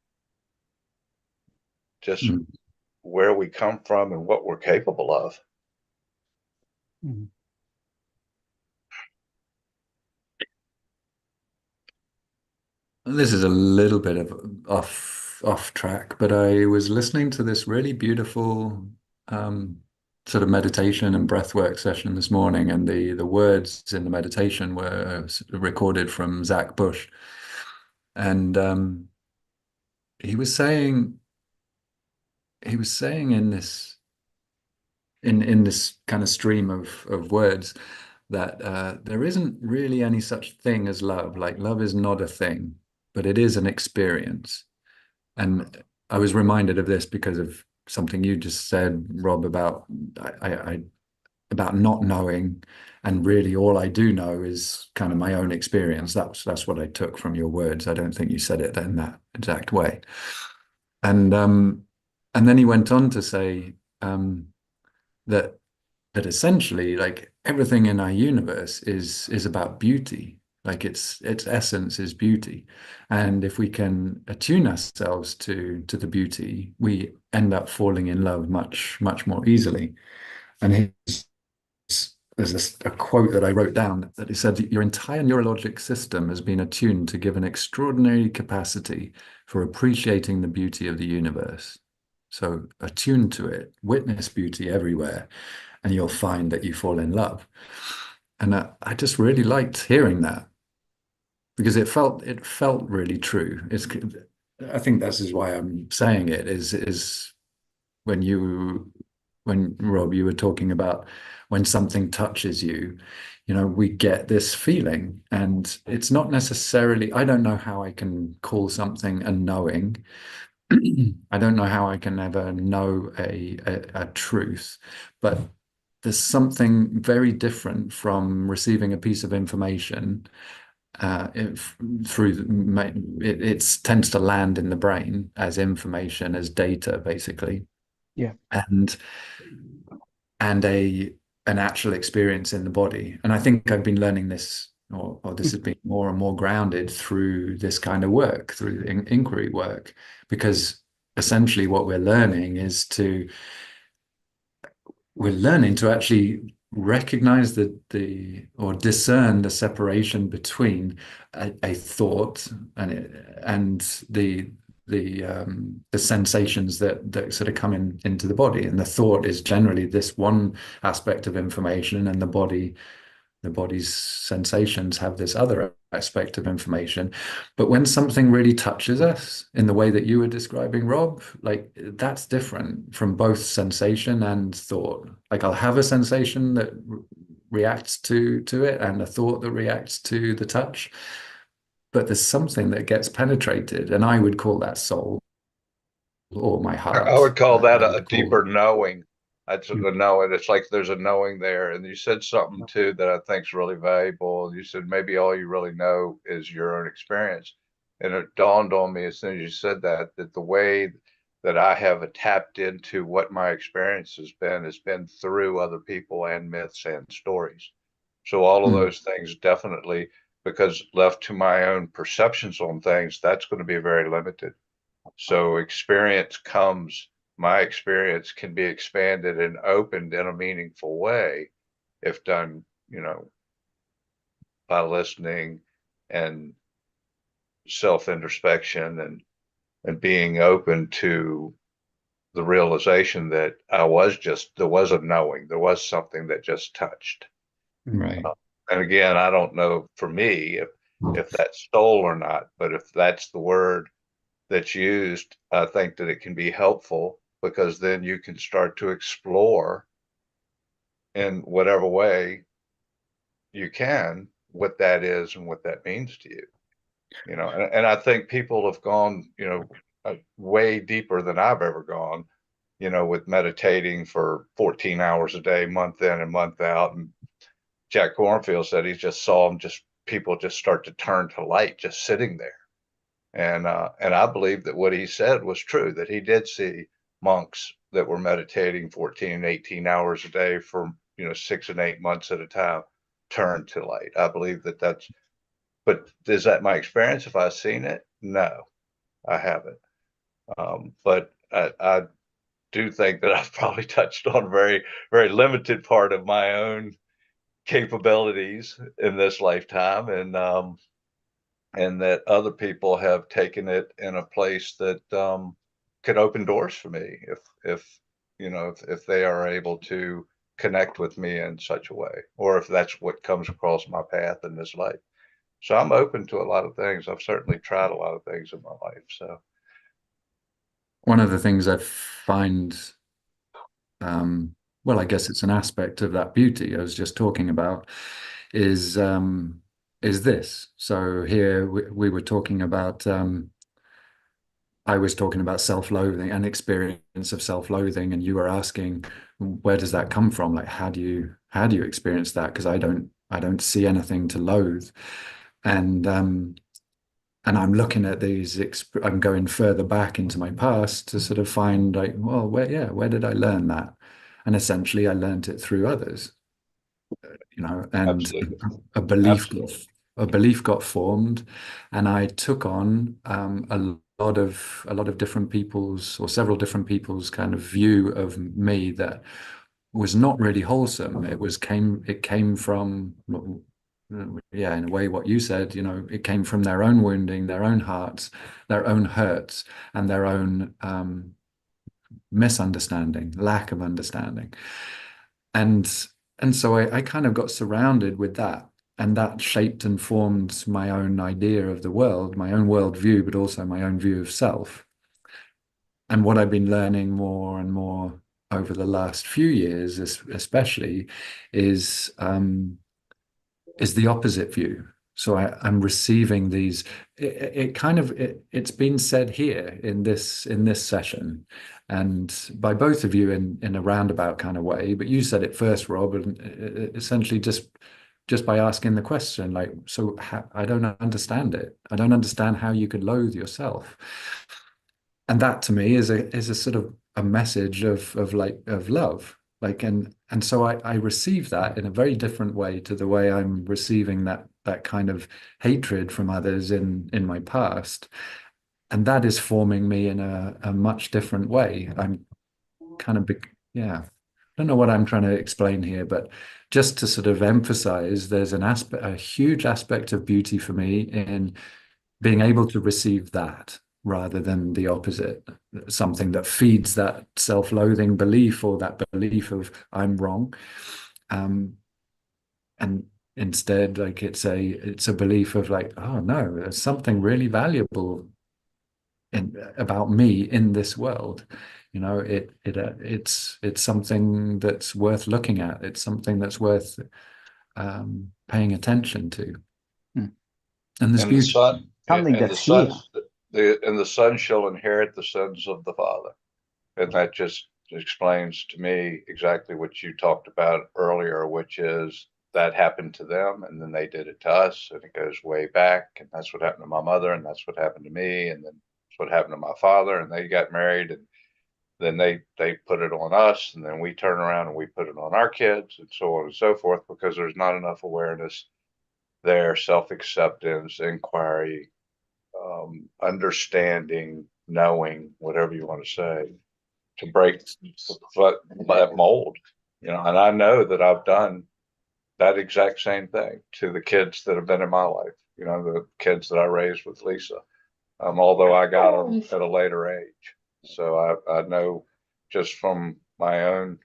just Mm. where we come from and what we're capable of. Mhm. This is a little bit of off track, but I was listening to this really beautiful um, sort of meditation and breathwork session this morning, and the words in the meditation were recorded from Zach Bush, and he was saying in this kind of stream of words that there isn't really any such thing as love. Like love is not a thing, but it is an experience. And I was reminded of this because of something you just said, Rob, about about not knowing, and really all I do know is kind of my own experience. That's what I took from your words. I don't think you said it in that exact way. And then he went on to say that essentially, like everything in our universe is about beauty. Like its essence is beauty, and if we can attune ourselves to the beauty, we end up falling in love much more easily. And there's a quote that I wrote down that he said, "Your entire neurologic system has been attuned to give an extraordinary capacity for appreciating the beauty of the universe. So attune to it, witness beauty everywhere, and you'll find that you fall in love." And I just really liked hearing that because it felt really true. I think this is why I'm saying it is when Rob, you were talking about when something touches you, we get this feeling, and it's not necessarily, I don't know how I can call something a knowing. I don't know how I can ever know a truth, but there's something very different from receiving a piece of information if, through it tends to land in the brain as information, as data, basically, Yeah. and a an actual experience in the body. And I think I've been learning this, or this has been more and more grounded through this kind of work, through inquiry work, because essentially what we're learning to actually recognize the or discern the separation between a thought and the sensations that sort of come into the body. And the thought is generally this one aspect of information, and the body's sensations have this other aspect of information. But when something really touches us in the way that you were describing, Rob, like that's different from both sensation and thought. Like I'll have a sensation that reacts to it, and a thought that reacts to the touch, but there's something that gets penetrated, and I would call that soul or my I heart. would call that I a would call deeper knowing. That's a knowing. It's like there's a knowing there. And you said something too that I think is really valuable. You said maybe all you really know is your own experience. And it dawned on me as soon as you said that, that the way that I have tapped into what my experience has been through other people and myths and stories. So all of those things definitely, because left to my own perceptions on things, that's going to be very limited. So my experience can be expanded and opened in a meaningful way if done, by listening and self-introspection and being open to the realization that there was a knowing, there was something that just touched. Right. And again, I don't know for me if that's soul or not, but if that's the word that's used, I think that it can be helpful because then you can start to explore in whatever way you can what that is and what that means to you. And I think people have gone, way deeper than I've ever gone, with meditating for 14 hours a day, month in and month out. And Jack Kornfield said he just saw them, just people just start to turn to light just sitting there. And I believe that what he said was true, that he did see monks that were meditating 14 and 18 hours a day for, 6 and 8 months at a time turn to light. I believe but is that my experience? Have I seen it? No, I haven't. But I do think that I've probably touched on a very, very limited part of my own capabilities in this lifetime. And that other people have taken it in a place that can open doors for me if they are able to connect with me in such a way, or if that's what comes across my path in this life. So I'm open to a lot of things. I've certainly tried a lot of things in my life. So One of the things I find, well, I guess it's an aspect of that beauty I was just talking about, is this. So here we were talking about, I was talking about self-loathing and experience of self-loathing, and you were asking, where does that come from? Like, how do you experience that? Because I don't see anything to loathe, and I'm looking at these. I'm going further back into my past to sort of find like, well, where did I learn that? And essentially, I learned it through others, and absolutely, a belief got absolutely, a belief got formed, and I took on a lot of different people's or several different people's kind of view of me that was not really wholesome. It came from, yeah, in a way what you said, it came from their own wounding, their own hearts, their own hurts, and their own misunderstanding, lack of understanding. And so I kind of got surrounded with that. And that shaped and formed my own idea of the world, my own worldview, but also my own view of self. And what I've been learning more and more over the last few years, especially, is the opposite view. So I'm receiving these. It's been said here in this session, and by both of you in a roundabout kind of way. But you said it first, Rob, and essentially just by asking the question, like, so I don't understand it. I don't understand how you could loathe yourself. And that to me is a sort of a message of love, like, and so I receive that in a very different way to the way I'm receiving that kind of hatred from others in my past, and that is forming me in a much different way. I'm kind of yeah, I don't know what I'm trying to explain here, but just to sort of emphasize, there's a huge aspect of beauty for me in being able to receive that rather than the opposite, something that feeds that self-loathing belief or that belief of I'm wrong. And instead, like, it's a belief of like, oh no, there's something really valuable about me in this world. It's something that's worth looking at. It's something that's worth paying attention to. Hmm. And there's and the beauty. son Something and the that's here. sons the and the son shall inherit the sins of the father. And that just explains to me exactly what you talked about earlier, which is that happened to them and then they did it to us, and it goes way back, and that's what happened to my mother, and that's what happened to me, and then it's what happened to my father, and they got married, and then they put it on us, and then we turn around and we put it on our kids, and so on and so forth, because there's not enough awareness there, self-acceptance, inquiry, understanding, knowing, whatever you want to say, to break that mold. And I know that I've done that exact same thing to the kids that have been in my life, the kids that I raised with Lisa, although I got them at a later age. So I know just from my own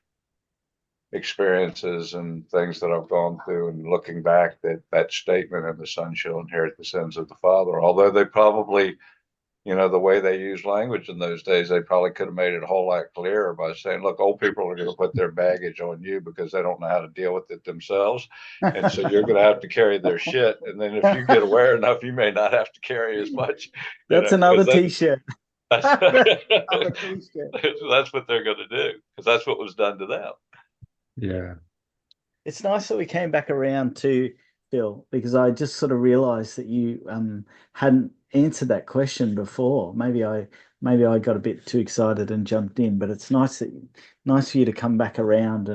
experiences and things that I've gone through and looking back, that statement, and the son shall inherit the sins of the father, although they probably, the way they use language in those days, they probably could have made it a whole lot clearer by saying, look, old people are going to put their baggage on you because they don't know how to deal with it themselves. And so you're going to have to carry their shit. And then if you get aware enough, you may not have to carry as much. That's another t-shirt. That's, Another t-shirt. that's what they're going to do, because that's what was done to them. Yeah. It's nice that we came back around to Phil, because I just sort of realized that you hadn't answered that question before. Maybe I got a bit too excited and jumped in, but it's nice for you to come back around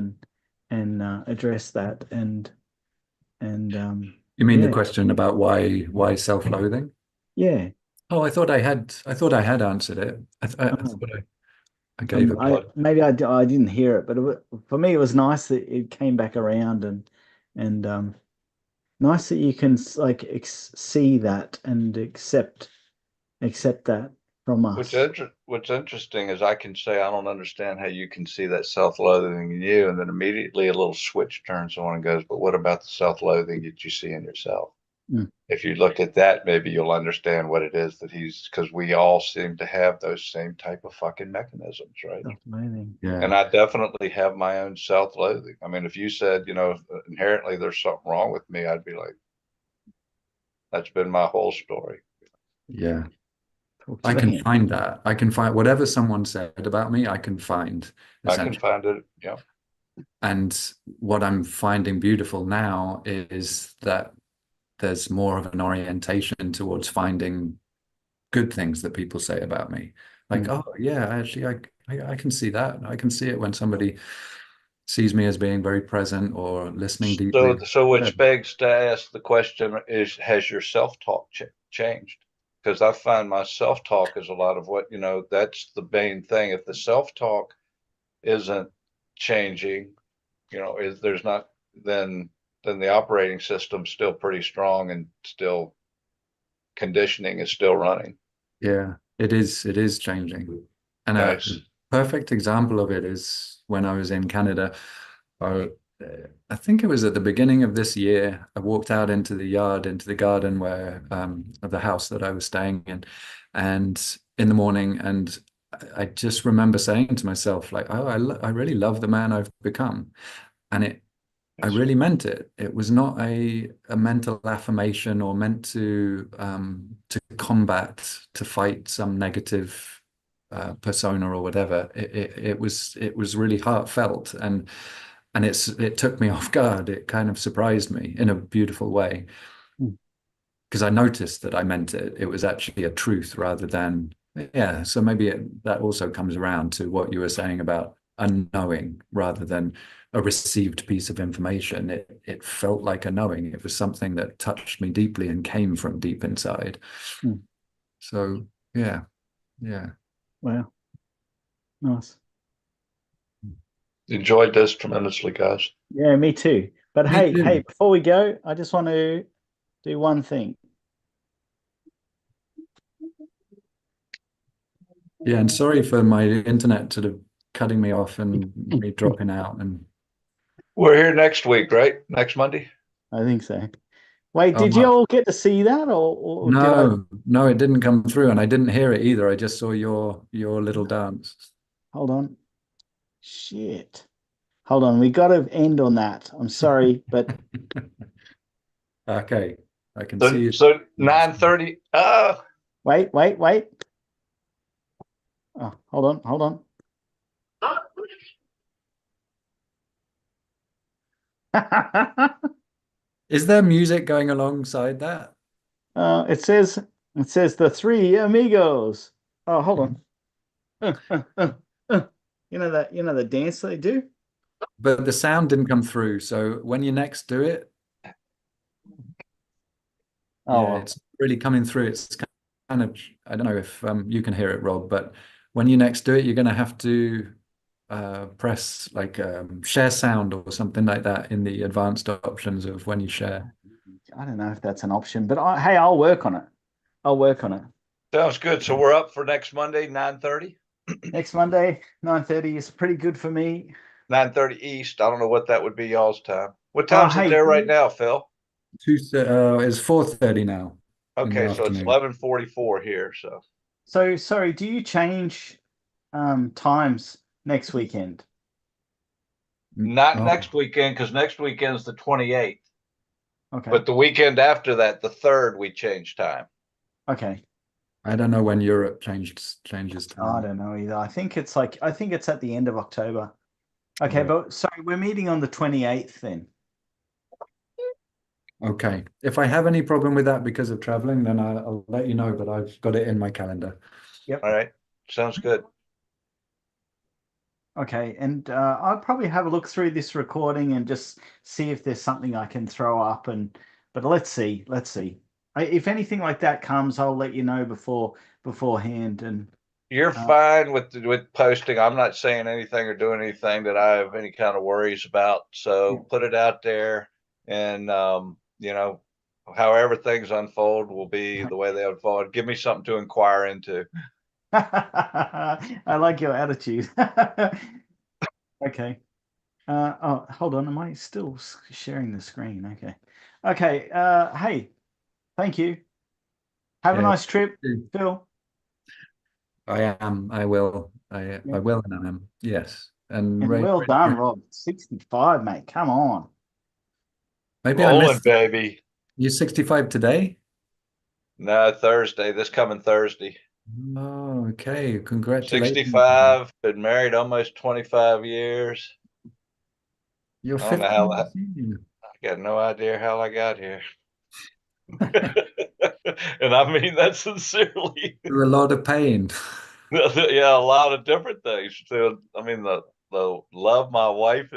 and address that and You mean the yeah. question about why self-loathing? Yeah. Oh, I thought I had answered it. I thought I gave it. Maybe I didn't hear it, but for me it was nice that it came back around and nice that you can like see that and accept that from us. What's interesting is I can say I don't understand how you can see that self-loathing in you, and then immediately a little switch turns on and goes, but what about the self-loathing that you see in yourself? Mm. If you look at that, maybe you'll understand what it is that because we all seem to have those same type of fucking mechanisms, right? Amazing. Yeah. And I definitely have my own self-loathing. I mean, if you said, inherently there's something wrong with me, I'd be like, that's been my whole story. Yeah. I can find that. I can find whatever someone said about me, I can find. I can find it. Yeah. And what I'm finding beautiful now is that there's more of an orientation towards finding good things that people say about me. Like, oh yeah, actually I can see that. I can see it when somebody sees me as being very present or listening deeply. So which begs to ask the question has your self-talk changed? Because I find my self-talk is a lot of what, that's the main thing. If the self-talk isn't changing, there's not, then the operating system's still pretty strong, and still conditioning is still running. Yeah, it is changing. And Nice. a perfect example of it is when I was in Canada. I think it was at the beginning of this year. I walked out into the garden where of the house that I was staying in, and in the morning, and I just remember saying to myself, like, oh, I really love the man I've become, and I really meant it. It was not a mental affirmation or meant to to fight some negative persona or whatever. It was really heartfelt, and it took me off guard. It kind of surprised me in a beautiful way, because I noticed that I meant it. It was actually a truth rather than, yeah. So maybe that also comes around to what you were saying about unknowing rather than a received piece of information. It felt like a knowing. It was something that touched me deeply and came from deep inside. So yeah. Wow. Nice. Enjoyed this tremendously, guys. Yeah, me too. But Me hey, too. before we go, I just want to do one thing. Yeah, and sorry for my internet sort of cutting me off and me dropping out. And We're here next week, right? Next Monday. I think so. Wait, did you all get to see that, or did I? No, it didn't come through, and I didn't hear it either. I just saw your little dance. Hold on. Shit. Hold on. We got to end on that. I'm sorry, but Okay, I can see you. So 9:30. wait. Oh, hold on. Is there music going alongside that? It says the three amigos. Oh, hold on. You know the dance they do? But the sound didn't come through. So when you next do it, Oh, yeah, well. it's really coming through. It's kind of, I don't know if you can hear it, Rob, but when you next do it, you're going to have to press like share sound or something like that in the advanced options of when you share. I don't know if that's an option, but hey, I'll work on it. I'll work on it. Sounds good. So we're up for next Monday, 9:30? Next Monday, 9:30 is pretty good for me. 9:30 East. I don't know what that would be y'all's time. What time's it Hey, there right now, Phil? It's 4:30 now in the Okay, so it's afternoon. 11:44 here. So so sorry, do you change times next weekend? not Oh, next weekend, because next weekend is the 28th. Okay. But the weekend after that, the 3rd, we change time. Okay. I don't know when Europe changes I time. don't know either. I think it's at the end of October. Okay, Right. but sorry, we're meeting on the 28th then. Okay. If I have any problem with that because of traveling, then I'll let you know, but I've got it in my calendar. Yep. All right. Sounds good. Okay, and I'll probably have a look through this recording and just see if there's something I can throw up but let's see. Let's see. If anything like that comes, I'll let you know beforehand and You're uh, fine with posting. I'm not saying anything or doing anything that I have any kind of worries about. So yeah. put it out there, and however things unfold will be the way they unfold. Give me something to inquire into. I like your attitude. Okay. Oh, hold on. Am I still sharing the screen? Okay. Okay. Hey, thank you. Have a Yeah. nice trip, Phil. I am. I will. I Yeah. will and I am. Yes. And And Ray, well done, Rob. 65, mate. Come on. maybe I Rolling, missed baby. you 65 today? No, Thursday, this coming Thursday. Oh, okay. Congratulations. 65, been married almost 25 years. You're I don't know how 15 I soon. got no idea how I got here. And I mean that sincerely. Through a lot of pain. Yeah, a lot of different things. So, I mean, the love my wife is